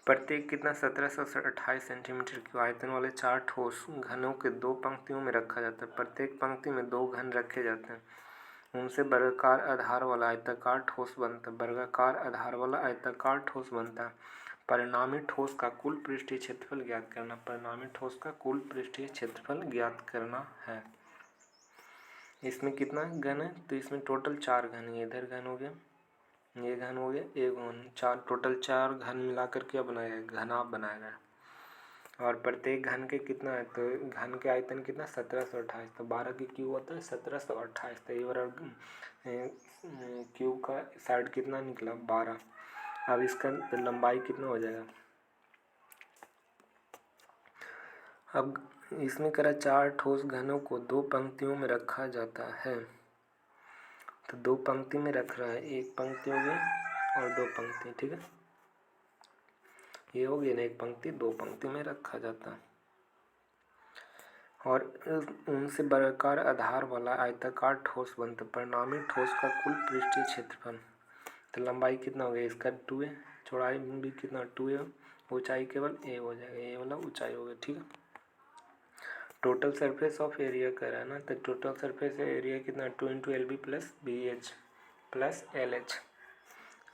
प्रत्येक कितना 1728 सेंटीमीटर के आयतन वाले 4 ठोस घनों के 2 पंक्तियों में रखा जाता है। प्रत्येक पंक्ति में 2 घन रखे जाते हैं। उनसे वर्गाकार आधार वाला आयताकार ठोस बनता है। वर्गाकार आधार वाला आयताकार ठोस बनता है। परिणामी ठोस का कुल पृष्ठीय क्षेत्रफल ज्ञात करना। परिणामी ठोस का कुल पृष्ठीय क्षेत्रफल ज्ञात करना है। इसमें कितना घन है? तो इसमें टोटल 4 घन है। इधर घन हो गया, ये घन हो गया, एक घन, 4 टोटल 4 घन मिलाकर क्या बनाया? घनाभ बनाया है। और प्रत्येक घन के कितना है? तो घन के आयतन कितना? 1728। तो 12 की क्यूब होता है 1728। तो ये वाला क्यूब का साइड कितना निकला? 12। अब इसका लंबाई कितना हो जाएगा? अब इसमें करा 4 ठोस घनों को 2 पंक्तियों में रखा जाता है। तो 2 पंक्ति में रख रहा है, एक पंक्ति हो गई और 2 पंक्ति, ठीक है। ये हो गई ना, एक पंक्ति 2 पंक्ति में रखा जाता है। और उनसे वर्गाकार आधार वाला आयताकार ठोस बनता। परिणामी ठोस का कुल पृष्ठीय क्षेत्रफल। तो लंबाई कितना हो गया इसका? 2 है, चौड़ाई भी कितना? 2 है, ऊंचाई केवल a हो जाएगा, ये वाला ऊंचाई हो गया, ठीक है। टोटल सरफेस ऑफ एरिया कह रहा है ना, तो टोटल सरफेस एरिया कितना? 2 × LB + BH + LH।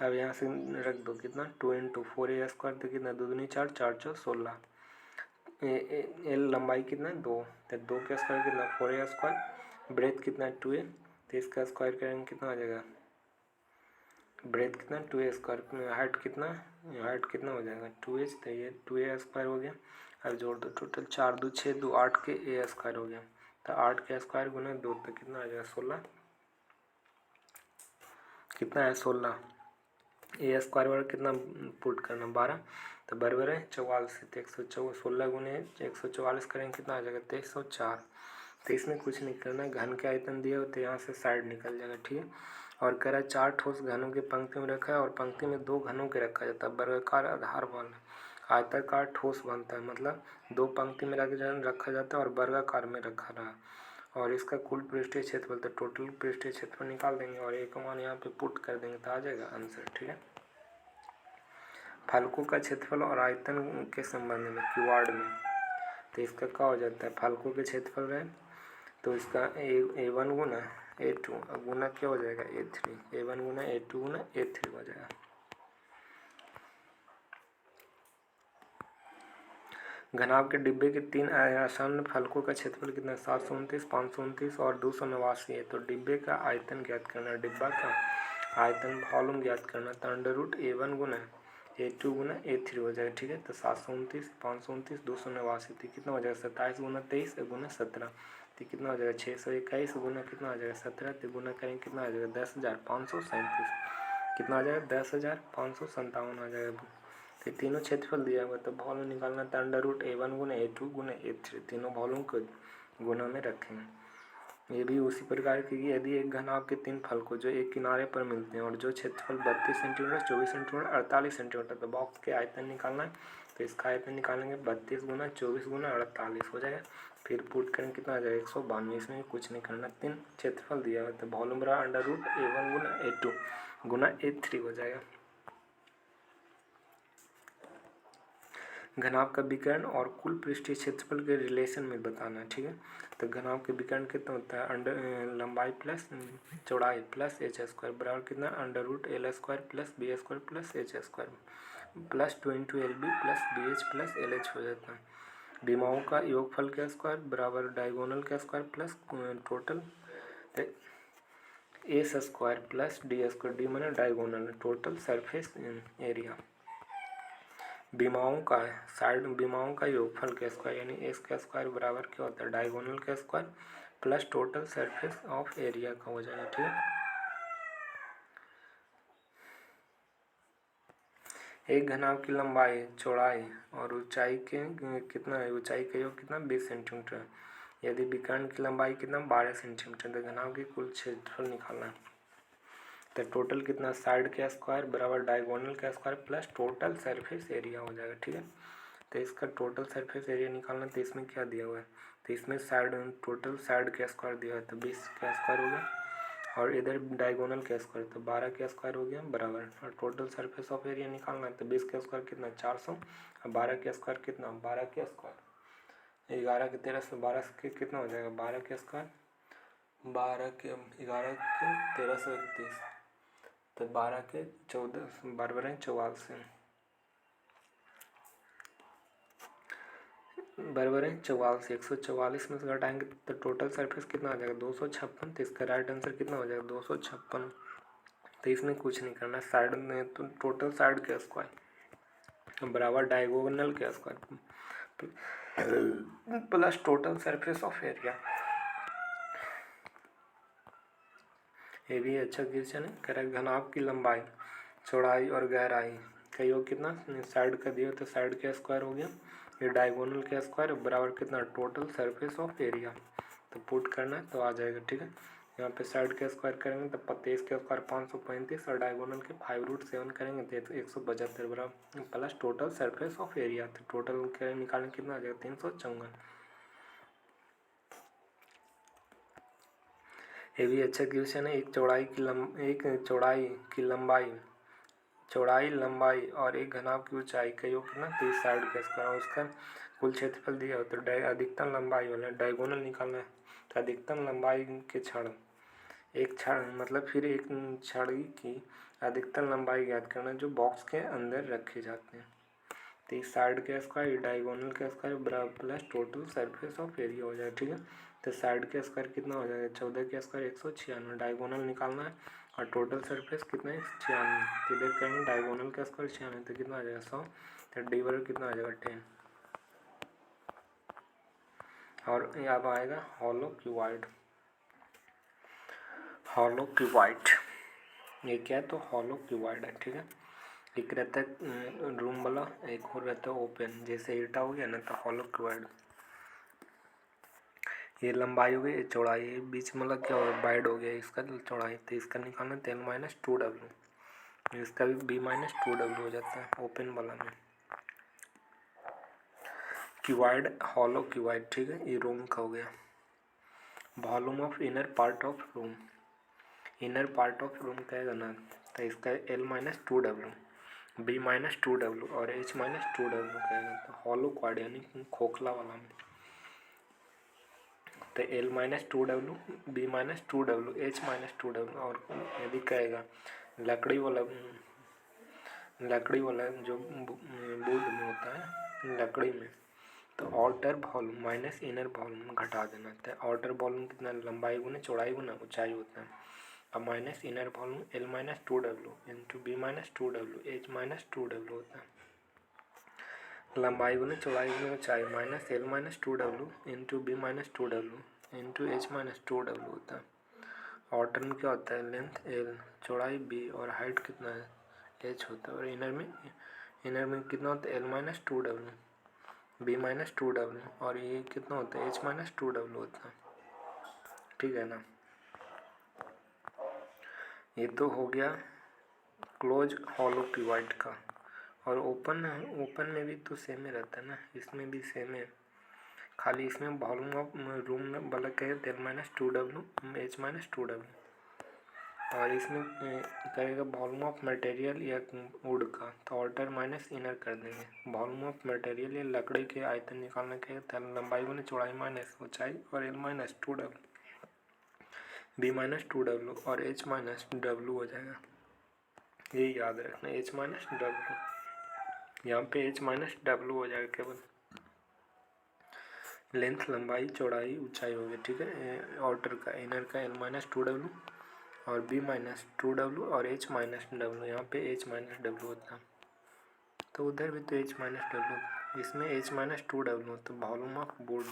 अब यहाँ से रख दो कितना? 2 × 4a² तो कितना? 2 दूनी 4, 4 × 16। एल लंबाई कितना? 2, तो 2 का स्क्वायर कितना? 4a²। ब्रेथ कितना? 2a, तो इसका स्क्वायर करेंगे कितना आ जाएगा? ब्रेथ कितना? 2a²। हाइट कितना? हाइट कितना हो जाएगा? 2h, तो ये 2a² हो गया। अब जोड़ दो, टोटल 4 2 6 2 8 के a² हो गया। तो 8 के स्क्वायर गुना 2 तो कितना आ जाएगा? 16। कितना है? 16। a² बराबर कितना पुट करना? 12। तो बराबर है 44। तो 144, 16 गुने 144 करेंगे कितना आ जाएगा? 2304। तो इसमें कुछ नहीं करना, घन के आयतन दिया हो तो यहाँ से साइड निकल जाएगा, ठीक है। और कह रहा है 4 ठोस घनों के पंक्ति में रखा है और पंक्ति में 2 घनों के रखा जाता है। वर्गाकार आधार वाला आयताकार ठोस बनता है, मतलब 2 पंक्ति में रखा जाता है और वर्गाकार में रखा रहा। और इसका कुल पृष्ठीय क्षेत्रफल, तो टोटल पृष्ठीय क्षेत्रफल निकाल देंगे और एक मान यहाँ पे पुट कर देंगे तो आ जाएगा आंसर, ठीक है। फलकों का क्षेत्रफल और आयतन के संबंध में कीवर्ड में, तो इसका क्या हो जाता है? फलकों के क्षेत्रफल रहे तो इसका A1 गुना A2 गुना क्या हो जाएगा? A3। A1 गुना A2 गुना A3 हो जाएगा। घनाभ के डिब्बे के 3 आसन्न फलकों का क्षेत्रफल कितना? 729, 529 और 289 है। तो डिब्बे का आयतन ज्ञात करना, डिब्बा का आयतन वॉल्यूम ज्ञात करना। तो √A1 गुना A2 गुना A3 हो जाएगा, ठीक है। तो 729, 529, 289 तो कितना हो जाएगा? 27 गुना 23 गुना 17 तो कितना हो जाएगा? 621 गुना कितना आ जाएगा? 17 तो गुना करेंगे कितना आ जाएगा? 10,537। कितना आ जाएगा? 10,557 आ जाएगा। तो तीनों क्षेत्रफल दिया हुआ, तो वॉल्यूम निकालना था। √A1 गुना A2 गुना A3 तीनों वॉल्यूम को गुना में रखेंगे। ये भी उसी प्रकार की यदि एक घनाभ के 3 फलकों जो एक किनारे पर मिलते हैं और जो क्षेत्रफल 32 सेंटीमीटर, 24 सेंटीमीटर, 48 सेंटीमीटर, तो बॉक्स के आयतन निकालना है। तो इसका आयतन निकालेंगे 32 गुना 24 गुना 48 हो जाएगा। फिर पुट करेंगे कितना आ जाएगा? 192। इसमें कुछ नहीं करना, 3 क्षेत्रफल दिया हुआ, तो वॉल्यूम रहा √A1 गुना A2 गुना A3 हो जाएगा। घनाभ का विकर्ण और कुल पृष्ठीय क्षेत्रफल के रिलेशन में बताना है, ठीक है। तो घनाभ के विकर्ण कितना होता है? लंबाई प्लस चौड़ाई प्लस h² बराबर कितना? √L² + B² + h² plus 2 × LB + BH + LH हो जाता है। विमाओं का योगफल के स्क्वायर बराबर डायगोनल के square plus total a² plus d², D माने डायगोनल, टोटल सरफेस एरिया। विमाओं का योगफल के स्क्वायर यानी एस का स्क्वायर बराबर क्या होता है? डायगोनल का square plus total surface of area का हो जाएगा, ठीक है। एक घनाभ की लंबाई, चौड़ाई और ऊंचाई के कितना है? ऊंचाई का योग कितना? 20 सेंटीमीटर। यदि विकर्ण की लंबाई कितना? 12 सेंटीमीटर। तो घनाभ की कुल क्षेत्रफल निकालना है। तो टोटल कितना? साइड के स्क्वायर बराबर डायगोनल का square plus total surface area हो जाएगा, ठीक है। तो इसका टोटल सरफेस एरिया निकालना, तो इसमें क्या दिया हुआ है? तो इसमें टोटल साइड के स्क्वायर दिया है, तो 20 का स्क्वायर हो गया और इधर डायगोनल का स्क्वायर तो 12 का स्क्वायर हो गया बराबर। और टोटल सरफेस ऑफ एरिया निकालना है, तो 20 का स्क्वायर कितना? 400 और 12 का स्क्वायर कितना? 12 का स्क्वायर 11 के 13 से 12 के कितना हो जाएगा? 12 का स्क्वायर 12 के 11 के 1331, तो 12 के 14 12 44 बराबर है 44। 144 में से घटाएंगे तो टोटल सरफेस कितना आ जाएगा 256। तो इसका राइट आंसर कितना हो जाएगा 256। तो इसमें कुछ नहीं करना, साइड में तो टोटल साइड के स्क्वायर बराबर डायगोनल के square plus total surface of area. ये भी अच्छा क्वेश्चन है। कह रहा है घनाभ की लंबाई, चौड़ाई और गहराई का योग कितना, साइड का दिया तो साइड का स्क्वायर हो गया, ये डायगोनल का स्क्वायर बराबर कितना टोटल सरफेस ऑफ एरिया। तो पुट करना है तो आ जाएगा। ठीक है, यहाँ पे साइड का स्क्वायर करेंगे तो 23 का स्क्वायर 535 और डायगोनल के 5√7 करेंगे तो 172 बराबर plus total surface of area. तो टोटल निकालने कितना आ जाएगा 354। ये भी अच्छा क्वेश्चन है। एक चौड़ाई लंबाई और एक घनाभ की ऊंचाई का योग कितना 30 साइड का स्क्वायर, उसका कुल क्षेत्रफल दिया हो तो अधिकतम लंबाई वाला डायगोनल निकालना है। तो अधिकतम लंबाई के क्षण, एक क्षण मतलब फिर एक छड़ी की अधिकतम लंबाई ज्ञात करना जो बॉक्स के अंदर रखे जाते हैं। तो इस साइड के स्क्वायर डायगोनल के स्क्वायर बराबर plus total surface of area हो जाएगा। ठीक है, तो साइड के स्क्वायर कितना हो जाएगा 14 के स्क्वायर 196, डायगोनल निकालना है और टोटल सरफेस कितना है 96। तो इधर करेंगे डायगोनल का स्क्वायर 96 तो कितना आ जाएगा 100, तो डी बराबर कितना आ जाएगा 10। और अब आएगा हॉलो क्यूबॉइड। हॉलो क्यूबॉइड ये क्या है, तो हॉलो क्यूबॉइड है। ठीक है, एक रहता है रूम वाला, एक और रहता है ओपन, जैसे ईटा हो गया ना तो हॉलो क्यूबॉइड। ये लंबाई हो गई, ये चौड़ाई, ये बीच में मतलब क्या हो गया वाइड हो गया इसका चौड़ाई, तो इसका निकालना 10-2W, इसका भी B-2W हो जाता है ओपन वाला में। Cuboid hollow cuboid. ठीक है, ये रूम का हो गया। Volume of inner part of room, inner part of room का है ना, तो इसका L-2W, B-2W और H-2W कहेगा। तो हॉलो क्वाड यानी खोखला वाला में, तो L-2W, B-2W, H-2W। और यदि कहेगा लकड़ी वाला जो वुड में होता है लकड़ी में, तो outer volume minus inner volume घटा देना। तो आउटर वॉल्यूम कितना लंबाई गुना चौड़ाई गुना ऊंचाई होता है, अब minus inner volume L-2W into B-2W H-2W होता है। लंबाई गुना चौड़ाई गुना ऊंचाई minus L-2W into B-2W into H-2W होता है। आउटर में क्या होता है लेंथ L, चौड़ाई B और हाइट कितना है H होता है। और इनर में कितना होता है L-2W, B-2W और ये कितना होता है H-2W होता है। ठीक है ना, ये तो हो गया क्लोज हॉलो क्यूबॉइड का। और ओपन में भी तो सेम ही रहता है ना, इसमें भी सेम है, खाली इसमें वॉल्यूम ऑफ रूम में वाला कहे L-2W H-2W और इसमें करेगा वॉल्यूम ऑफ मटेरियल या वुड का, तो आउटर माइनस इनर कर देंगे। वॉल्यूम ऑफ मटेरियल या लकड़ी के आयतन निकालना कहे तो लंबाई गुना चौड़ाई माइनस ऊंचाई और L-2W B-2W और H-W हो जाएगा। ये याद रखना H-W, यहाँ पे H-W हो जाएगा केवल। लेंथ लंबाई चौड़ाई ऊंचाई हो गया। ठीक है, आउटर का इनर का L-2W और B-2W और H-W, यहाँ पे H-W होता है, तो उधर भी तो H-W, इसमें H-2W तो वॉल्यूम ऑफ वुड।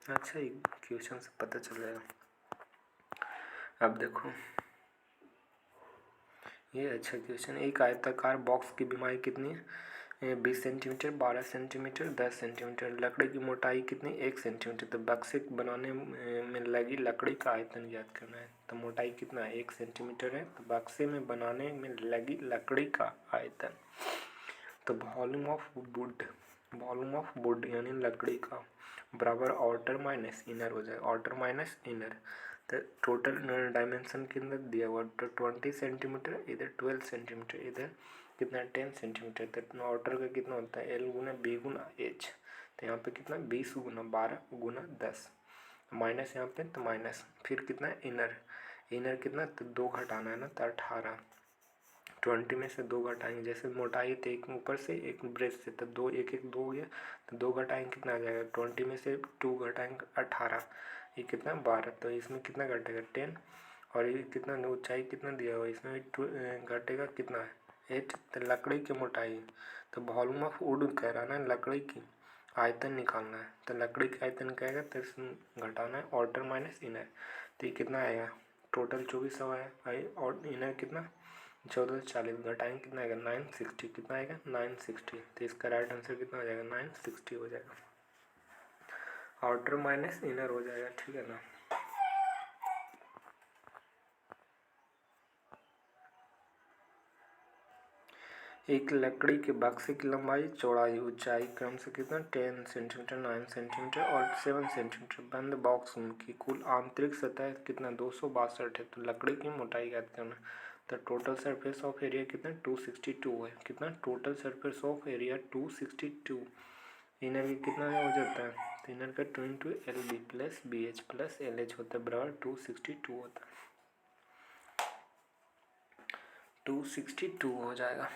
अच्छा, एक क्वेश्चन से पता चल जाएगा। अब देखो ये अच्छा क्वेश्चन, एक आयताकार बॉक्स की बीमारी कितनी है 20 सेंटीमीटर, 12 सेंटीमीटर, 10 सेंटीमीटर। लकड़ी की मोटाई कितनी 1 सेंटीमीटर। तो बक्से बनाने में लगी लकड़ी का आयतन ज्ञात करना है। तो मोटाई कितना है 1 सेंटीमीटर है, तो बक्से में बनाने में लगी लकड़ी का आयतन, तो वॉल्यूम ऑफ वुड यानी लकड़ी का बराबर आउटर माइनस इनर हो जाएगा। आउटर माइनस इनर, तो टोटल डायमेंशन के अंदर दिया हुआ तो 20 सेंटीमीटर, इधर 12 सेंटीमीटर, इधर कितना 10 सेंटीमीटर। तो आउटर का कितना होता है L गुना B गुना H, तो यहाँ पे कितना 20 गुना 12 गुना 10 माइनस यहाँ पे तो माइनस, फिर कितना है इनर कितना, तो 2 घटाना है ना, तो 18। 20 में से 2 घटाएंगे, जैसे मोटाई तो एक ऊपर से एक ब्रेथ से, तो 2 एक एक 2 हो गया, तो 2 घटाएंगे कितना आ जाएगा, 20 में से 2 घटाएंगे 18, ये कितना 12, तो इसमें कितना घटेगा 10, और ये कितना ऊंचाई कितना दिया हुआ है, इसमें घटेगा कितना है 8। तो लकड़ी की मोटाई, तो वॉल्यूम ऑफ वुड कह रहा है ना, लकड़ी की आयतन निकालना है, तो लकड़ी का आयतन क्या आएगा, तो इसमें घटाना है आउटर माइनस इनर, तो ये कितना आएगा टोटल 2400 है, और इनर कितना 1440, घटाएंगे कितना आएगा 960, कितना आएगा 960, तो इसका राइट आंसर कितना हो जाएगा 960 हो जाएगा, आउटर माइनस इनर हो जाएगा, ठीक है ना। एक लकड़ी के बक्से की लंबाई चौड़ाई ऊंचाई क्रम से कितना 10 सेंटीमीटर 9 सेंटीमीटर और 7 सेंटीमीटर बंद बॉक्स की कुल आंतरिक सतह कितना 262 है, तो लकड़ी की मोटाई ज्ञात करना, तो टोटल सरफेस ऑफ एरिया कितना 262 है, कितना total surface of area 262, inner की कितना हो जाता है, तो इनर का 2 into L B plus B H plus L H होता है बराबर 262 होता है, 262 हो जाएगा।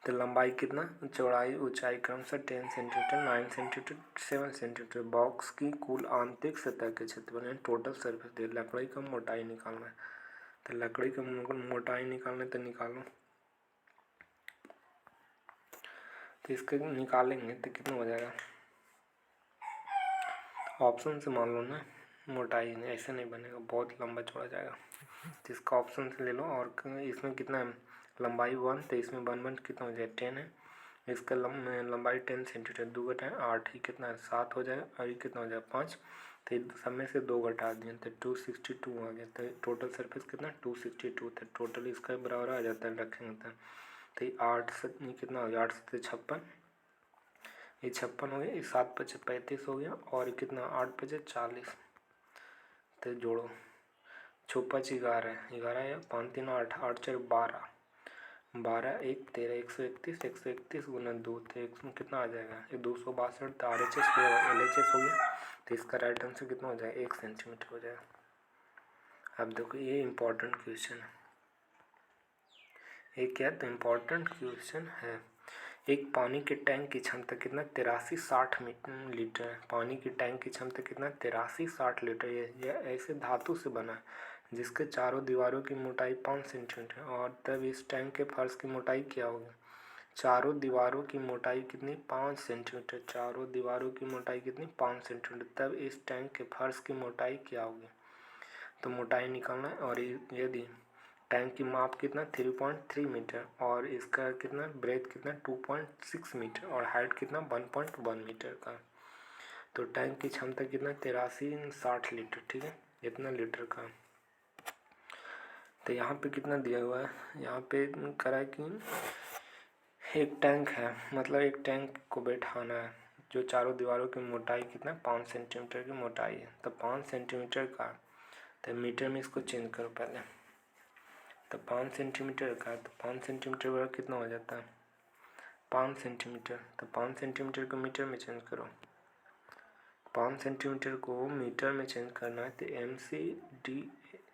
तो लंबाई कितना चौड़ाई ऊंचाई क्रम से 10 सेंटीमीटर 9 सेंटीमीटर 7 सेंटीमीटर बॉक्स की कुल आंतरिक सतह के क्षेत्रफल टोटल सरफेस दे, लकड़ी का मोटाई निकालना है, तो लकड़ी का मोटाई निकालना तो निकालो, तो इसके निकालेंगे तो कितना हो जाएगा, ऑप्शन से मान लो ना, मोटाई ऐसे नहीं बनेगा, बहुत लंबा चौड़ा जाएगा, तो इसका ऑप्शन से ले लो, और इसमें कितना है लंबाई 1, तो इसमें 1 कितना हो जाएगा 10 है, इसका लंबाई 10 सेंटीमीटर, 2 घटाएं 8, ही कितना है 7 हो जाएगा, और ये कितना हो जाएगा 5, तो सब में से 2 घटा दिए तो 262 आ गया, तो टोटल सरफेस कितना 262, तो टोटल इसका बराबर आ जाता है रखेंगे तो ये 8 से कितना हो गया 8 से 56, ये 56 हो गया, ये 7 पचे 35 हो गया, और कितना 8 पचे 40, तो जोड़ो 6 5 11 या 5 3 8 8 4 12 12 1 13 131 131 गुना 2, तो एक कितना आ जाएगा ये 262, तो आर एच एस हो गया एल एच एस हो गया, तो इसका राइट आंसर कितना हो जाएगा 1 सेंटीमीटर हो जाएगा। अब देखो ये इम्पोर्टेंट क्वेश्चन है, ये क्या तो इम्पोर्टेंट क्वेश्चन है, एक पानी के टैंक की क्षमता कितना 8360 लीटर है, पानी की टैंक की क्षमता कितना 8360 लीटर, यह ऐसे धातु से बना है जिसके चारों दीवारों की मोटाई 5 सेंटीमीटर, और तब इस टैंक के फर्श की मोटाई क्या होगी, चारों दीवारों की मोटाई कितनी 5 सेंटीमीटर, चारों दीवारों की मोटाई कितनी 5 सेंटीमीटर, तब इस टैंक के फर्श की मोटाई क्या होगी, तो मोटाई निकालना है, और यदि टैंक की माप कितना 3.3 मीटर, और इसका कितना ब्रेथ कितना 2.6 मीटर, और हाइट कितना 1.1 मीटर का, तो टैंक की क्षमता कितना 8360 लीटर, ठीक है इतना लीटर का। तो यहाँ पे कितना दिया हुआ है, यहाँ पे करा कि एक टैंक है, मतलब एक टैंक को बैठाना है जो चारों दीवारों की मोटाई कितना 5 सेंटीमीटर की मोटाई है, तो 5 सेंटीमीटर का, तो मीटर में इसको चेंज करो पहले, तो 5 सेंटीमीटर का, तो 5 सेंटीमीटर बराबर कितना हो जाता है 5 सेंटीमीटर, तो 5 सेंटीमीटर को मीटर में चेंज करो, 5 सेंटीमीटर को मीटर में चेंज करना है, तो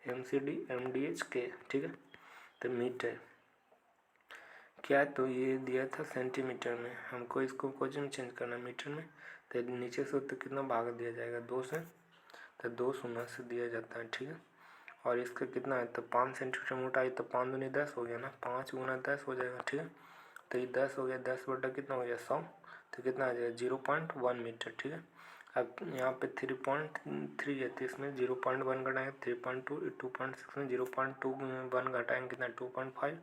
MCD MDH के, ठीक है, तो मीटर क्या, तो ये दिया था सेंटीमीटर में, हमको इसको क्वेश्चन में चेंज करना मीटर में, तो नीचे से तो कितना भाग दिया जाएगा 2 से, तो 2 शून्य से दिया जाता है, ठीक है, और इसका कितना है तो 5 सेंटीमीटर मोटाई, तो 5 दूनी 10 हो गया ना, 5 गुना 10 हो जाएगा, ठीक है, तो ये 10 हो गया, 10 बटा कितना हो गया 100, तो कितना आ जाएगा 0.1 मीटर, ठीक है। अब यहाँ पे 3.3 है, तो इसमें 0.1 घटाएंगे 3.2, 2.6 में 0.21 घटाएंगे कितना 2.5,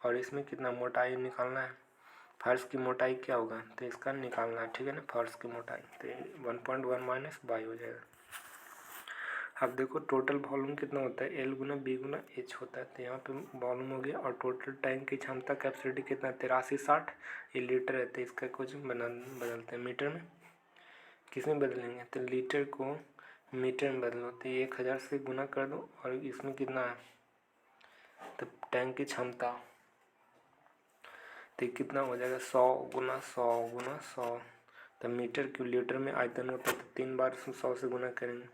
और इसमें कितना मोटाई निकालना है, फर्श की मोटाई क्या होगा, तो इसका निकालना है, ठीक है ना, फर्श की मोटाई, तो 1.1 माइनस बाई हो जाएगा। अब देखो टोटल वॉल्यूम कितना होता है L गुना B गुना H होता है, तो यहाँ पे वॉल्यूम हो गया, और टोटल टैंक की क्षमता कैपेसिटी कितना 8360, ये लीटर है, तो इसका कुछ बदलते हैं मीटर में, किस में बदलेंगे, तो लीटर को मीटर में बदलो, तो 1000 से गुना कर दो, और इसमें कितना है तो टैंक की क्षमता, तो कितना हो जाएगा 100 गुना 100 गुना 100, तो मीटर क्यों लीटर में आयतन होता है, तो 3 बार 100 से गुना करेंगे,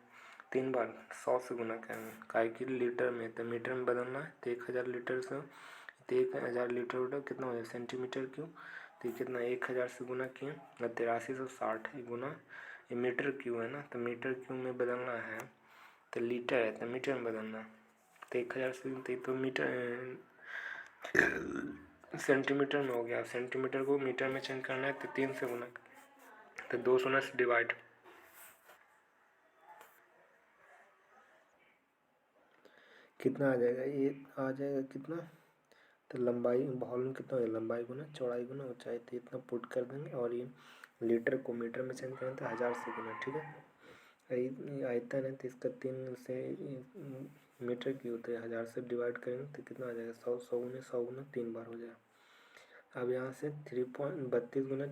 3 बार 100 से गुना करेंगे, काहे कि लीटर में तो मीटर में बदलना है। तो 1000 लीटर से तो 1000 लीटर बटा कितना हो जाए सेंटीमीटर क्यूब। तो ये कितना 1000 से गुना किए और 8360 गुना ये मीटर क्यूब है ना, तो मीटर क्यूब में बदलना है। तो लीटर है तो मीटर में बदलना है। तो 1000 से तो मीटर सेंटीमीटर में हो गया। सेंटीमीटर को मीटर में चेंज करना है तो 3 से गुना, तो 2 शून्य से डिवाइड। कितना आ जाएगा, ये आ जाएगा कितना, तो लंबाई वॉल्यूम कितना हो जाएगा, लंबाई गुना चौड़ाई गुना ऊंचाई। तो इतना पुट कर देंगे और ये लीटर को मीटर में चेंज करें तो 1000 से गुना। ठीक है, आयतन है तो इसका 3 से मीटर की होता है, 1000 से डिवाइड करेंगे तो कितना आ जाएगा 100 100 गुना 3 बार हो जाएगा। अब यहाँ से 3.32 गुना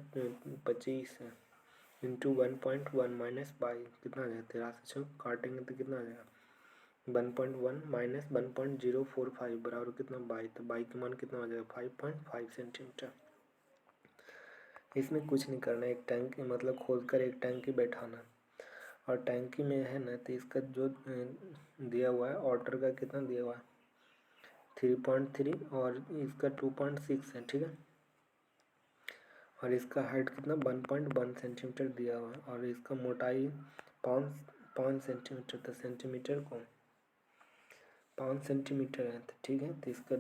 25 है इंटू 1.1 माइनस बाई कितना आ जाएगा 13 से काटेंगे तो कितना आ जाएगा 1.1 माइनस 1.045 बराबर कितना बाई। तो बाई का मान कितना हो जाएगा 5.5 सेंटीमीटर। इसमें कुछ नहीं करना, एक टैंक मतलब खोद कर एक टैंकी बैठाना और टैंकी में है ना, तो इसका जो दिया हुआ है वाटर का कितना दिया हुआ है 3.3 और इसका 2.6 है। ठीक है, और इसका हाइट कितना 1.1 सेंटीमीटर दिया हुआ है और इसका मोटाई 5 सेंटीमीटर। तो सेंटीमीटर को 5 सेंटीमीटर है। तो ठीक है, तो इसका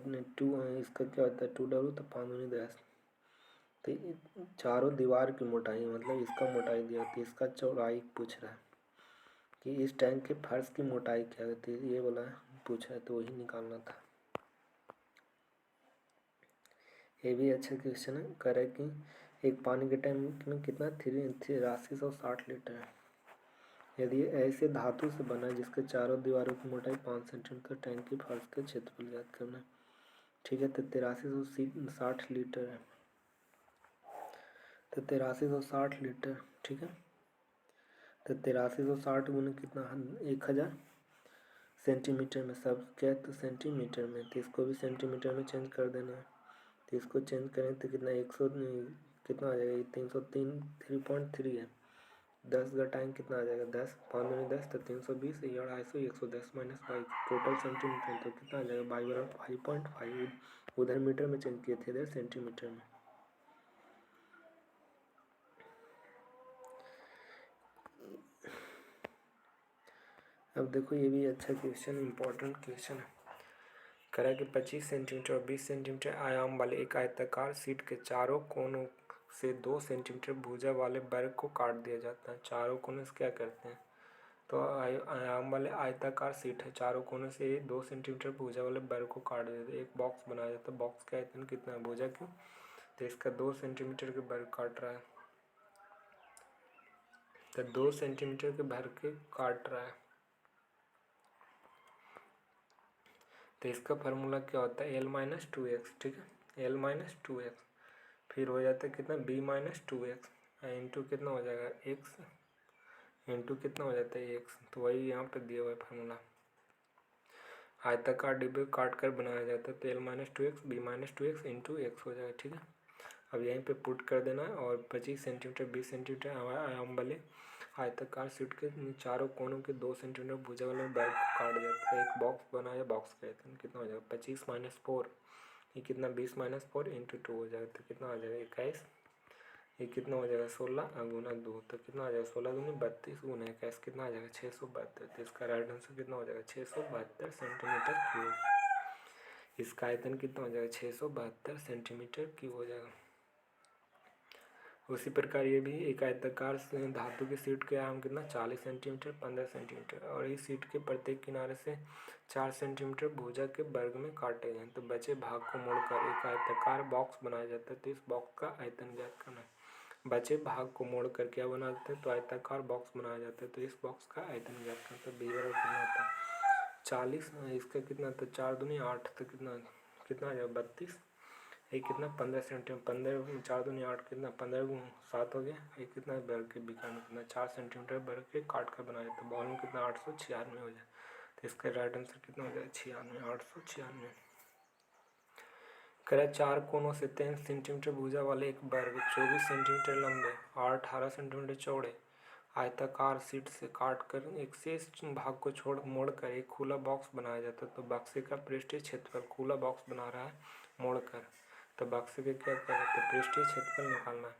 क्या होता है 2W तो 5 दूनी 10। तो चारों दीवार की मोटाई मतलब इसका मोटाई दिया, तो इसका चौड़ाई पूछ रहा है कि इस टैंक के फर्श की मोटाई क्या होती है, ये बोला पूछा है तो वही निकालना था। ये भी अच्छा क्वेश्चन है। करे कि एक पानी के टैंक में कितना 8360 लीटर है। यदि ऐसे धातु से बना है जिसके चारों दीवारों की मोटाई 5 सेंटीमीटर, टैंक के फर्श का क्षेत्रफल ज्ञात करना है। ठीक है, तो 8360 लीटर है, तो 8360 लीटर। ठीक है, तो 8360 गुना कितना 1000 सेंटीमीटर में, सब क्या तो सेंटीमीटर में, तो इसको भी सेंटीमीटर में चेंज कर देना है। तो इसको चेंज करें तो कितना 100 कितना आ जाएगा 303 है। 10 घटाएँ कितना आ जाएगा 10 5 दूनी 10 तो 320 ये 250 110 माइनस 5 टोटल सेंटीमीटर तो कितना आ जाएगा बाई बराबर 5.5। उधर मीटर में चेंज किए थे इधर सेंटीमीटर में। अब देखो ये भी अच्छा क्वेश्चन इंपॉर्टेंट क्वेश्चन है। करा कि 25 सेंटीमीटर और 20 सेंटीमीटर आयाम वाले एक आयताकार शीट के चारों कोनों से 2 सेंटीमीटर भुजा वाले वर्ग को काट दिया जाता है। चारों कोनों से क्या करते हैं, तो आयाम वाले आयताकार शीट है, चारों कोनों से 2 सेंटीमीटर भुजा वाले वर्ग को काट दिया जाता है। एक बॉक्स बनाया जाता है, बॉक्स का आयतन कितना है भुजा क्यों, तो इसका 2 सेंटीमीटर के वर्ग काट रहा है, तो 2 सेंटीमीटर के वर्ग के काट रहा है। तो इसका फार्मूला क्या होता है L-2x। ठीक है, L-2x फिर हो जाता है कितना B-2x इंटू कितना हो जाएगा x इंटू कितना हो जाता है x। तो वही यहाँ पे दिया हुआ है फार्मूला। आयताकार डिब्बे काट कर बनाया जाता है, तो L-2x B-2x इंटू x हो जाएगा। ठीक है, अब यहीं पे पुट कर देना है और 25 सेंटीमीटर 20 सेंटीमीटर आयाम वाले आयताकार शीट के चारों कोनों के 2 सेंटीमीटर भुजा वाले वर्ग काट जाता है। एक बॉक्स बनाया, बॉक्स का आयतन कितना हो जाएगा 25 माइनस 4 ये कितना 20 माइनस 4 इंटू 2 हो जाएगा, तो कितना आ जाएगा 21। ये कितना हो जाएगा 16 गुना 2 तो कितना आ जाएगा 16 दूनी 32 गुना 21 कितना आ जाएगा 672। तो इसका राइट आंसर कितना हो जाएगा 672 सेंटीमीटर क्यूब। इसका आयतन कितना हो जाएगा 672 सेंटीमीटर क्यूब हो जाएगा। उसी प्रकार ये भी एक आयताकार धातु की शीट के आयाम कितना 40 सेंटीमीटर 15 सेंटीमीटर और इस शीट के प्रत्येक किनारे से 4 सेंटीमीटर भुजा के वर्ग में काटे गए। तो बचे भाग को मोड़कर एक आयताकार बॉक्स बनाया जाता है, तो इस बॉक्स का आयतन ज्ञात करना है। बचे भाग को मोड़कर क्या बना देते हैं, तो आयताकार बॉक्स बनाया जाता है, तो इस बॉक्स का आयतन ज्ञात करना है। तो बी बराबर कितना होता है 40, इसका कितना तो 4 दूनी 8 तो कितना आ जाएगा 32। ये कितना 15 सेंटीमीटर 15 4 दूनी 8 कितना 15 7 हो गया। ये कितना वर्ग के विकर्ण कितना 4 सेंटीमीटर वर्ग के काट कर बनाया तो वॉल्यूम कितना 896 हो जाए। तो इसका राइट आंसर कितना हो जाएगा 96 896। कह 4 कोनों से 23 सेंटीमीटर भुजा वाले एक वर्ग 24 सेंटीमीटर लंबे और 18 सेंटीमीटर चौड़े आयताकार शीट से काट कर एक शेष भाग को मोड़कर एक खुला बॉक्स बनाया जाता है। तो बक्से का पृष्ठीय क्षेत्रफल, खुला बॉक्स बना रहा है मोड़कर, तो बक्से के क्या करें, तो पृष्ठीय क्षेत्रफल निकालना है।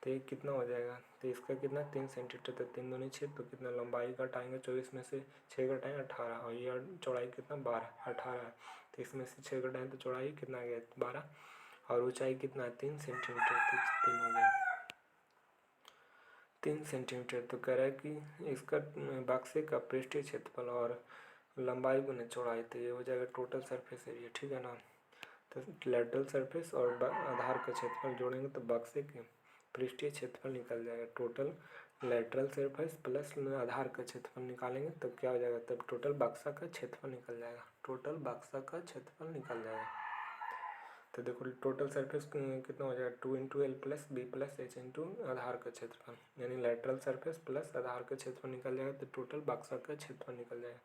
तो ये कितना हो जाएगा, तो इसका कितना 3 सेंटीमीटर, तो 3 दूनी 6, तो कितना लंबाई घटाएंगे 24 में से 6 घटाएंगे 18, और ये चौड़ाई कितना 18 है। तो इसमें से 6 घटाएं तो चौड़ाई कितना आ गया 12, और ऊंचाई कितना है 3 सेंटीमीटर, तो 3 हो गया 3 सेंटीमीटर। तो कह रहा है कि इसका बक्से का पृष्ठीय क्षेत्रफल और लंबाई गुने चौड़ाई, तो ये हो जाएगा टोटल सरफेस एरिया, ठीक है ना। तो लेटरल सरफेस और आधार का क्षेत्रफल जोड़ेंगे तो बक्से के पृष्ठीय क्षेत्रफल निकल जाएगा। टोटल लेटरल सरफेस प्लस आधार का क्षेत्रफल निकालेंगे तब क्या हो जाएगा, तब टोटल बक्सा का क्षेत्रफल निकल जाएगा, टोटल बक्सा का क्षेत्रफल निकल जाएगा। तो देखो टोटल सरफेस कितना हो जाएगा 2 into L plus B plus H into आधार का क्षेत्रफल, यानी लेटरल सरफेस प्लस आधार का क्षेत्रफल निकल जाएगा, तो टोटल बक्सा का क्षेत्रफल निकल जाएगा।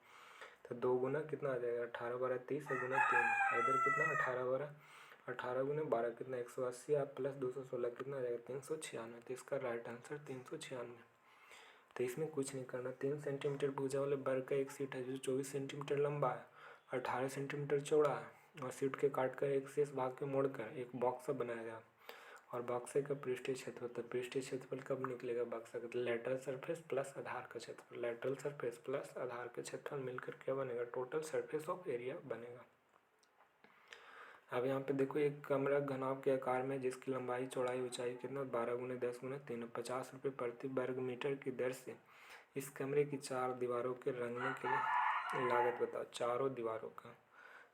तो 2 गुना कितना आ जाएगा 18 12 30 गुना 3, इधर कितना 18 गुना 12 कितना 180 आप प्लस 216 कितना आ जाएगा 396। तो इसका राइट आंसर 396। तो इसमें कुछ नहीं करना, 3 सेंटीमीटर भुजा वाले वर्ग का एक सीट है जो 24 सेंटीमीटर लंबा है, 18 सेंटीमीटर चौड़ा है, और सीट के काट कर एक शेष भाग के मोड़कर एक बॉक्स बनाया गया, और बक्से का पृष्ठीय क्षेत्रफल, तो पृष्ठीय क्षेत्रफल कब निकलेगा बक्सा का, तो लेटरल सरफेस प्लस आधार का क्षेत्रफल, लेटरल सरफेस प्लस आधार का क्षेत्रफल मिलकर क्या बनेगा, टोटल सरफेस ऑफ एरिया बनेगा। अब यहाँ पे देखो एक कमरा घनाभ के आकार में जिसकी लंबाई चौड़ाई ऊंचाई कितना 12 गुने 10 गुने 3, 50 रुपये प्रति वर्ग मीटर की दर से इस कमरे की 4 दीवारों के रंगने के लिए लागत बताओ, चारों दीवारों का।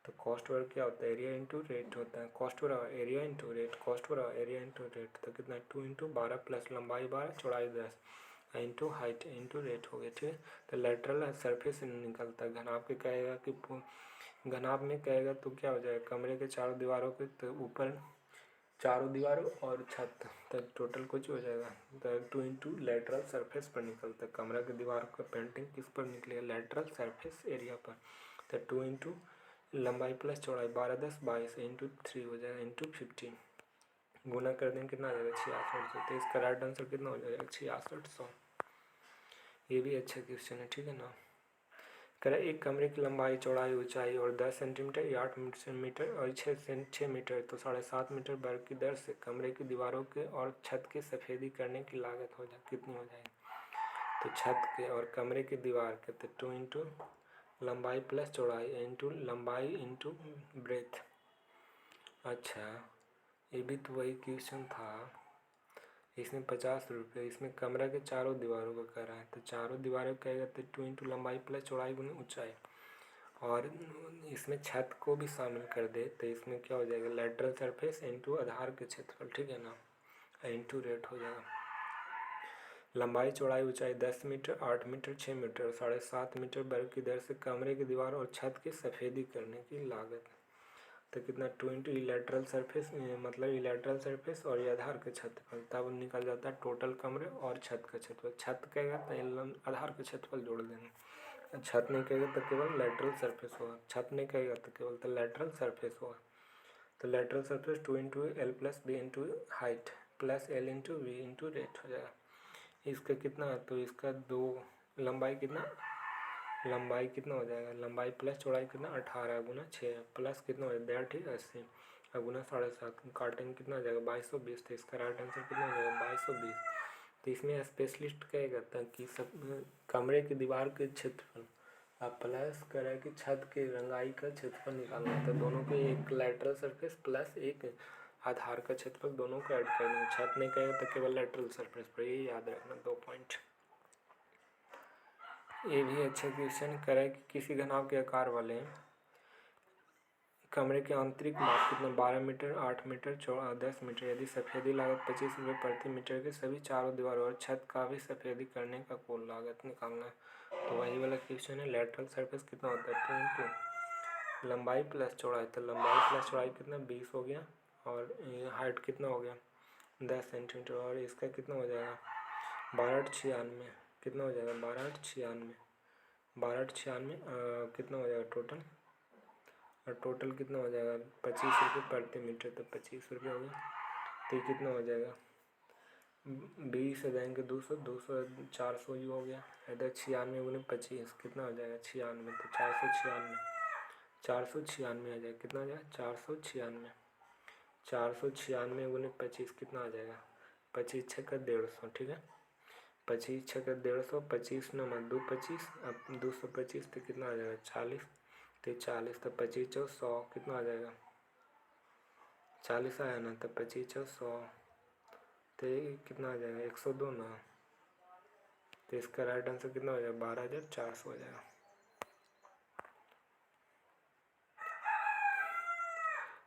तो कॉस्ट वर्ग क्या होता है, एरिया इंटू रेट होता है, cost per area into rate, cost per area into rate, तो कितना 2 इंटू 12 प्लस लंबाई 12 चौड़ाई 10 इंटू हाइट इंटू रेट हो गया, ठीक है। तो लेटरल सरफेस निकलता है, घनाभ के कहेगा कि घनाभ में कहेगा तो क्या हो जाएगा, कमरे के चारों दीवारों के तो ऊपर चारों दीवारों और छत तक टोटल कुछ हो जाएगा, तो 2 इंटू लेटरल सरफेस पर निकलता है, कमरा के दीवारों का पेंटिंग किस पर निकलेगा, लेटरल सरफेस एरिया पर। तो 2 इंटू लंबाई प्लस चौड़ाई 12 10 22 इंटू 3 हो जाएगा इंटू 15, गुना कर देंगे कितना आ जाएगा 6600। तो इसका राइट आंसर कितना हो जाएगा 6600। ये भी अच्छा क्वेश्चन है, ठीक है ना। करें एक कमरे की लंबाई चौड़ाई ऊंचाई और 10 सेंटीमीटर या 8 मीटर और 6 मीटर तो 7.5 मीटर वर्ग की दर से कमरे की दीवारों के और छत की सफेदी करने की लागत हो जाए कितनी हो जाएगी, तो छत के और कमरे की दीवार के, तो 2 इंटू लंबाई प्लस चौड़ाई इंटू लंबाई इंटू ब्रेथ। अच्छा ये भी तो वही क्वेश्चन था, इसमें 50 रुपये, इसमें कमरा के चारों दीवारों का कर रहा है, तो चारों दीवारों का कहेगा तो 2 इंटू लंबाई प्लस चौड़ाई गुने ऊंचाई, और इसमें छत को भी शामिल कर दे तो इसमें क्या हो जाएगा लेटरल सरफेस इंटू आधार के क्षेत्रफल, ठीक है ना, इंटू रेट हो जाएगा। लंबाई चौड़ाई ऊंचाई 10 मीटर 8 मीटर 6 मीटर और 7.5 मीटर वर्ग की दर से कमरे की दीवार और छत की सफेदी करने की लागत, तो कितना 2 इंटू लेटरल सरफेस मतलब लेटरल सरफेस और ये आधार का क्षेत्रफल, तब निकल जाता है टोटल कमरे और छत का क्षेत्रफल। छत कहेगा तो आधार का क्षेत्रफल जोड़ देंगे, छत नहीं कहेगा तो केवल लेटरल सरफेस होगा, छत नहीं कहेगा तो केवल तो लेटरल सरफेस होगा। तो lateral surface 2 into L plus B into height plus L into V into rate हो जाएगा। इसका कितना है, तो इसका 2 लंबाई कितना हो जाएगा, लंबाई प्लस चौड़ाई कितना 18 गुना 6 प्लस कितना हो जाएगा 80 और गुना 7.5 काटेंगे कितना हो जाएगा 2220। तो इसका राइट आंसर कितना हो जाएगा 2220। तो इसमें स्पेशलिस्ट कहेगा कि सब कमरे की दीवार के क्षेत्रफल अब प्लस करें कि छत के रंगाई का क्षेत्रफल निकालना है, तो दोनों को एक लेटरल सरफेस प्लस एक आधार का क्षेत्रफल दोनों को ऐड कर देंगे, छत नहीं कहेगा तो केवल लेटरल सरफेस पर, ये याद रखना 2 पॉइंट। ये भी अच्छा क्वेश्चन करें कि किसी घनाभ के आकार वाले कमरे के आंतरिक माप कितना 12 मीटर 8 मीटर 10 मीटर, यदि सफेदी लागत 25 रुपये प्रति मीटर के सभी चारों दीवारों और छत का भी सफेदी करने का कुल लागत निकालना है। तो वही वाला क्वेश्चन है, लेटरल सरफेस कितना होता है 2 इंटू लंबाई प्लस चौड़ाई, तो लंबाई प्लस चौड़ाई कितना 20 हो गया और हाइट कितना हो गया 10 सेंटीमीटर, और इसका कितना हो जाएगा 1296 कितना हो जाएगा 1296 कितना हो जाएगा टोटल, और टोटल कितना हो जाएगा 25 रुपये प्रति मीटर, तो 25 रुपये हो गया। तो ये कितना हो जाएगा 20 से देंगे 200, 200 400 ही हो गया। इधर 96 गुने 25 कितना हो जाएगा 96, तो 496, 496 आ जाएगा। कितना आ जाएगा 496, 496 गुने 25 कितना आ जाएगा 25 छः का 150, ठीक है। 25 छः का 150, 25 नौ 2 25, अब 225 तो कितना आ जाएगा 40, तो 40 तो 25 चौ 100 कितना आ जाएगा 40 आया ना, तो 25 चौ 100 तो कितना आ जाएगा 102 ना, तो इसका राइट आंसर कितना हो जाएगा 12,400 हो जाएगा।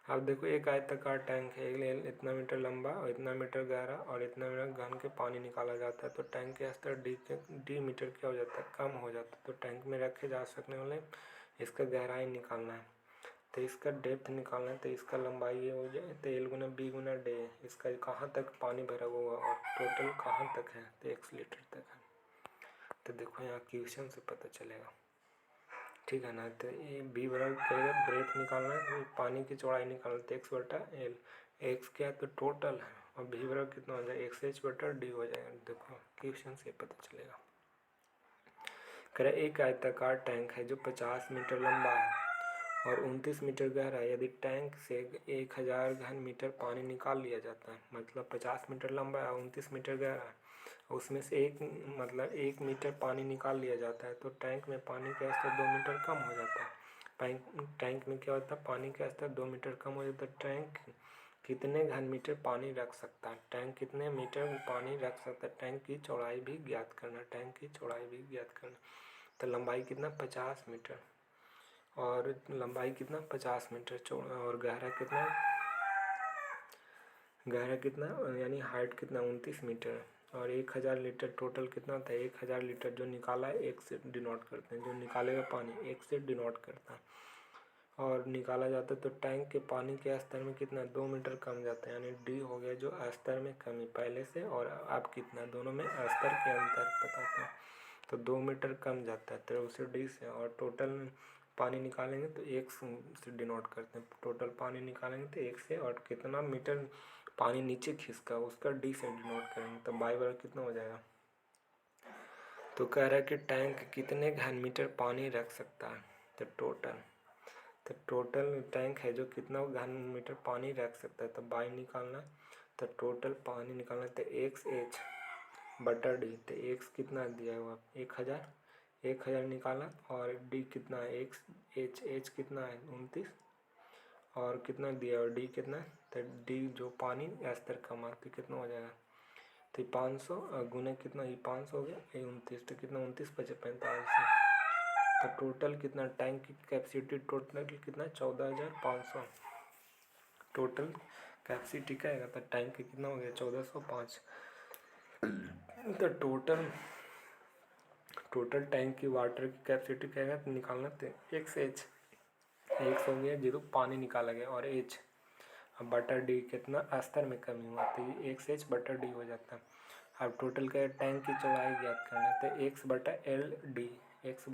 अब देखो एक आयताकार टैंक है, इतना मीटर लंबा और इतना मीटर गहरा और इतना मीटर घन के पानी निकाला जाता है, तो टैंक के स्तर डी मीटर क्या हो जाता है कम हो जाता है। तो टैंक में रखे जा सकने वाले इसका गहराई निकालना है, तो इसका डेप्थ निकालना है, तो इसका लंबाई ये हो जाए तो एल गुना बी गुना डे, इसका कहाँ तक पानी भरा हुआ और टोटल कहाँ तक है तो 1 लीटर तक है। तो देखो यहाँ क्वेश्चन से पता चलेगा, ठीक है ना। तो ये बी बराबर करेगा ब्रेथ निकालना है, पानी की चौड़ाई निकालना, तो एक्स बटा एल, एक्स क्या है तो टोटल है, और बी बराबर कितना हो जाएगा एक्स एच बटा डी हो जाएगा। देखो क्वेश्चन से पता चलेगा। करे एक आयताकार टैंक है जो 50 मीटर लंबा है और 29 मीटर गहरा है। यदि टैंक से 1000 घन मीटर पानी निकाल लिया जाता है, मतलब 50 मीटर लंबा है 29 मीटर गहरा है, उसमें से एक मीटर पानी निकाल लिया जाता है, तो टैंक में पानी का स्तर 2 मीटर कम हो जाता है। टैंक में क्या होता है पानी का स्तर 2 मीटर कम हो जाता है। टैंक कितने घन मीटर पानी रख सकता है, टैंक कितने मीटर पानी रख सकता है, टैंक की चौड़ाई भी ज्ञात करना, टैंक की चौड़ाई भी ज्ञात करना। तो लंबाई कितना 50 मीटर और लंबाई कितना 50 मीटर चौड़ा, और गहरा कितना यानी हाइट कितना 29 मीटर, और 1000 लीटर टोटल कितना होता है 1000 लीटर, जो निकाला है 1 से डिनोट करते हैं, जो निकालेगा पानी 1 से डिनोट करता है और निकाला जाता है। तो टैंक के पानी के स्तर में कितना 2 मीटर कम जाता है, यानी डी हो गया जो स्तर में कमी पहले से और अब कितना दोनों में स्तर के अंतर बताता है, तो 2 मीटर कम जाता है तो उसे डी से, और टोटल पानी निकालेंगे तो 1 से डिनोट करते हैं, टोटल पानी निकालेंगे तो 1 से, और कितना मीटर पानी नीचे खिसका उसका डी से डिनोट करेंगे, तो बाई बराबर कितना हो जाएगा। तो कह रहा है कि टैंक कितने घन मीटर पानी रख सकता है, तो टोटल टैंक है जो कितना घन मीटर पानी रख सकता है, तो बाई निकालना, तो टोटल पानी निकालना, तो एक्स एच बटा डी, तो एक्स कितना दिया हुआ 1000 निकाला, और डी कितना है एक्स एच कितना है 29, और कितना दिया और डी कितना, तो डी जो पानी स्तर कमा तो कितना हो जाएगा, तो 500 गुने कितना ये 500 हो गया, ये 29, तो कितना 29 पचे 45, तो टोटल कितना टैंक की कैपेसिटी टोटल कितना 14,500, टोटल कैपेसिटी क्या आएगा, तो टैंक की कितना हो गया 1405, तो टोटल टैंक की वाटर की कैपेसिटी क्या है तो निकालना, तो एक्स हो गया जीरो पानी निकाला गया, और एच अब बटा डी कितना स्तर में कमी हुआ, तो ये एक्स एच बटा डी हो जाता है। अब टोटल क्या है टैंक की चौड़ाई ज्ञात करना, तो एक्स बटा एल डी, एक्स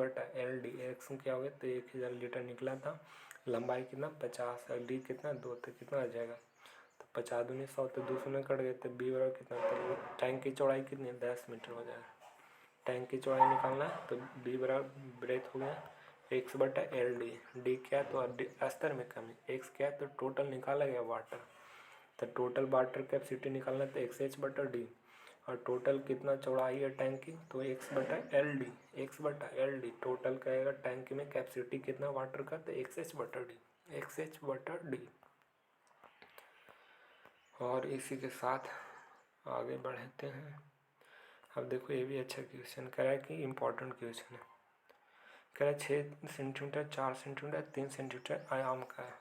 क्या हो गया तो 1000 लीटर निकला था, लंबाई कितना 50 और डी कितना 2, तो कितना आ जाएगा, तो 50 दूनी 100, तो 2 शून्य कट गए, तो बी बराबर कितना, तो टैंक की चौड़ाई कितनी 10 मीटर हो जाएगा। टैंक की चौड़ाई निकालना है तो बी बराबर ब्रेथ हो गया एक्स बटा एल डी, डी क्या तो स्तर में कमी, एक्स क्या तो टोटल निकाला गया वाटर, तो टोटल वाटर कैपेसिटी निकालना तो एक्स एच बटा डी, और टोटल कितना चौड़ाई है टैंक की तो एक्स बटा एल डी, टोटल कहेगा टैंक में कैपेसिटी कितना वाटर का तो एक्स एच बटा डी। और इसी के साथ आगे बढ़ते हैं। अब देखो ये भी अच्छा क्वेश्चन कह रहा है कि इम्पोर्टेंट क्वेश्चन है, कह रहा है 6 सेंटीमीटर 4 सेंटीमीटर 3 सेंटीमीटर आयाम का है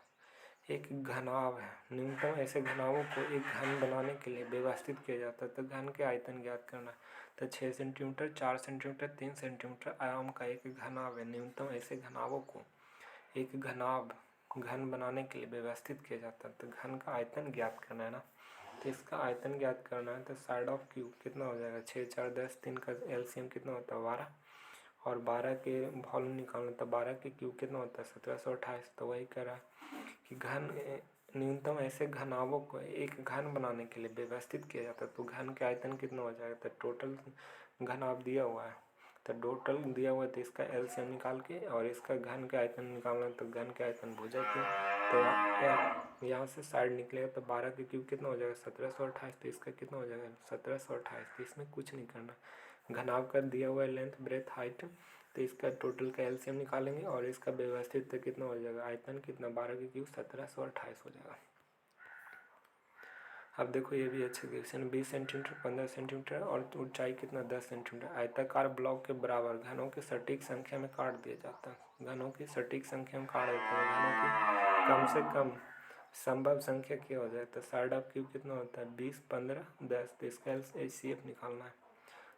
एक घनाभ है, न्यूनतम ऐसे घनाभों को एक घन बनाने के लिए व्यवस्थित किया जाता है, तो घन के आयतन ज्ञात करना है, तो 6 सेंटीमीटर 4 सेंटीमीटर 3 सेंटीमीटर आयाम का एक घनाभ है, न्यूनतम ऐसे घनाभों को एक घन बनाने के लिए व्यवस्थित किया जाता है, तो घन का आयतन ज्ञात करना है ना, तो इसका आयतन ज्ञात करना है, तो साइड ऑफ क्यूब कितना हो जाएगा 6 4 10 3 का एलसीएम कितना होता है 12, और 12 के वॉल्यूम निकालना, तो 12 के क्यूब कितना होता है 1728, तो वही कह रहा है कि घन न्यूनतम ऐसे घनाभों को एक घन बनाने के लिए व्यवस्थित किया जाता है तो घन के आयतन कितना हो जाएगा। तो टोटल घनाभ दिया हुआ है तो टोटल दिया हुआ है तो इसका एलसीएम निकाल के और इसका घन के आयतन निकालना है तो घन के आयतन भुजा के तो यहाँ से साइड निकलेगा तो 12 के क्यूब कितना हो जाएगा 1728। तो इसका कितना हो जाएगा 1728। तो इसमें कुछ नहीं करना, घनाभ का दिया हुआ है लेंथ ब्रेथ हाइट तो इसका टोटल का एलसीएम निकालेंगे और इसका व्यवस्थित तो कितना हो जाएगा आयतन कितना 12 के क्यूब 1728 हो जाएगा। अब देखो ये भी अच्छा क्वेश्चन 20 सेंटीमीटर 15 सेंटीमीटर और ऊंचाई कितना 10 सेंटीमीटर आयताकार ब्लॉक के बराबर घनों की सटीक संख्या में काट दिया जाता है। घनों की सटीक संख्या में काट देते हैं, घनों की कम से कम संभव संख्या क्या हो जाए तो साइड ऑफ क्यूब कितना होता है 20 15 10। तो इसका HCF निकालना है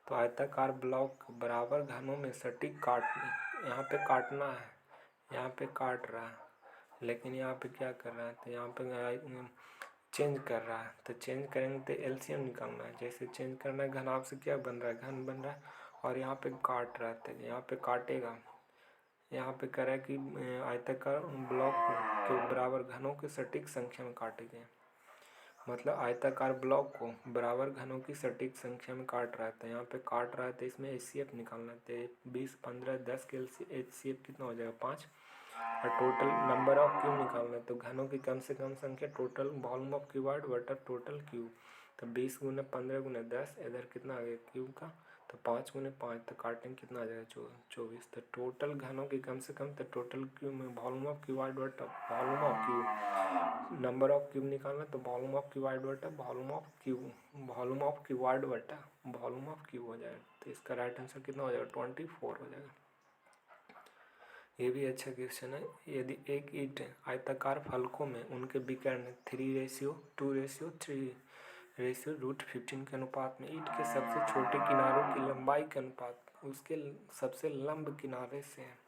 तो आयताकार ब्लॉक बराबर घनों में सटीक काटना, यहाँ पे काटना है, यहाँ पे काट रहा है लेकिन यहाँ पे क्या कर रहा है तो यहाँ पे चेंज कर रहा है तो चेंज करेंगे तो एलसीएम निकालना है। जैसे चेंज करना है घनाभ से क्या बन रहा है घन बन रहा है और यहाँ पे काट रहा है तो यहाँ पे काटेगा, यहाँ पे कह रहा है कि आयताकार ब्लॉक के बराबर घनों की सटीक संख्या में काटेंगे, मतलब आयताकार ब्लॉक को बराबर घनों की सटीक संख्या में काट रहा है तो यहाँ पे काट रहा है तो इसमें HCF निकालना है। 20 15 10 के HCF कितना हो जाएगा 5 और टोटल नंबर ऑफ क्यूब निकालना है तो घनों की कम से कम संख्या टोटल वॉल्यूम ऑफ क्यूबाइड बटा टोटल क्यूब। तो 20 × 15 × 10 इधर कितना आ गया क्यूब का तो 5 × 5 तो काटेंगे कितना आ जाएगा 24। तो टोटल घनों की कम से कम तो टोटल क्यूब में वॉल्यूम ऑफ क्यूबाइड बटा volume of cube, number of cube निकालना तो वॉल्यूम ऑफ क्यूबाइड बटा volume of cube, volume of cuboid बटा वॉल्यूम ऑफ क्यूब हो जाएगा। तो इसका राइट आंसर कितना हो जाएगा 24 हो जाएगा। ये भी अच्छा क्वेश्चन है। यदि एक ईंट आयताकार फलकों में उनके विकर्ण 3:2:3:√15 के अनुपात में ईंट के सबसे छोटे किनारों की लंबाई के अनुपात उसके सबसे लंब किनारे से है,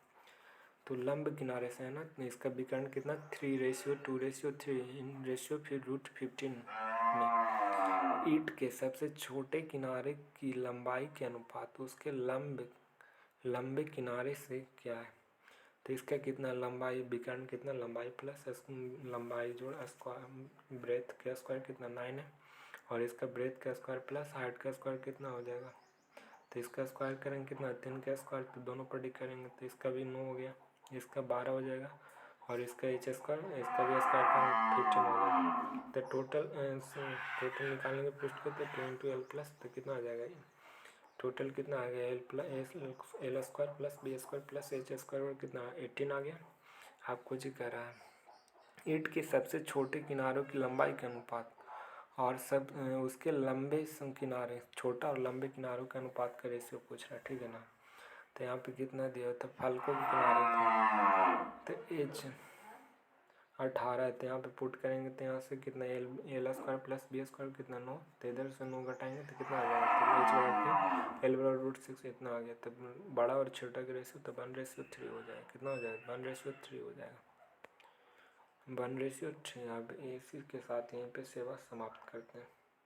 तो लंब किनारे से है ना तो इसका विकर्ण कितना 3:2:3 फिर √15 में ईंट के सबसे छोटे किनारे की लंबाई के अनुपात उसके लंबे किनारे से क्या है। तो इसका कितना लंबाई विकर्ण कितना लंबाई प्लस लंबाई जोड़ स्क्वायर ब्रेथ का स्क्वायर कितना 9 है और इसका ब्रेथ का स्क्वायर प्लस हाइट का स्क्वायर कितना हो जाएगा। तो इसका स्क्वायर करेंगे कितना 3 का स्क्वायर तो दोनों पर डी करेंगे तो इसका भी 9 हो गया, इसका 12 हो जाएगा और इसका H स्क्वायर इसका भी स्क्वायर करेंगे 15 हो जाएगा। तो टोटल निकालेंगे पृष्ठ को तो 2 × L प्लस तो कितना आ जाएगा टोटल कितना आ गया L square plus B square plus H square और कितना 18 आ गया। आपको जी कह रहा है ईंट के सबसे छोटे किनारों की लंबाई के अनुपात और सब उसके लंबे किनारे छोटा और लंबे किनारों के अनुपात का रेशियो पूछ रहा है, ठीक है ना। तो यहाँ पे कितना दिया तो फलकों के किनारे थे तो H 18 है तो यहाँ पे पुट करेंगे तो यहाँ से कितना L square plus B square कितना 9 तो इधर से 9 घटाएंगे तो कितना आ जाएगा तो H बराबर L बराबर √6 इतना आ गया। तब बड़ा और छोटा का रेशियो तो 1:3 हो जाएगा, कितना हो जाएगा 1:3 हो जाएगा 1:3। अब इसी के साथ यहीं पे सेवा समाप्त करते हैं।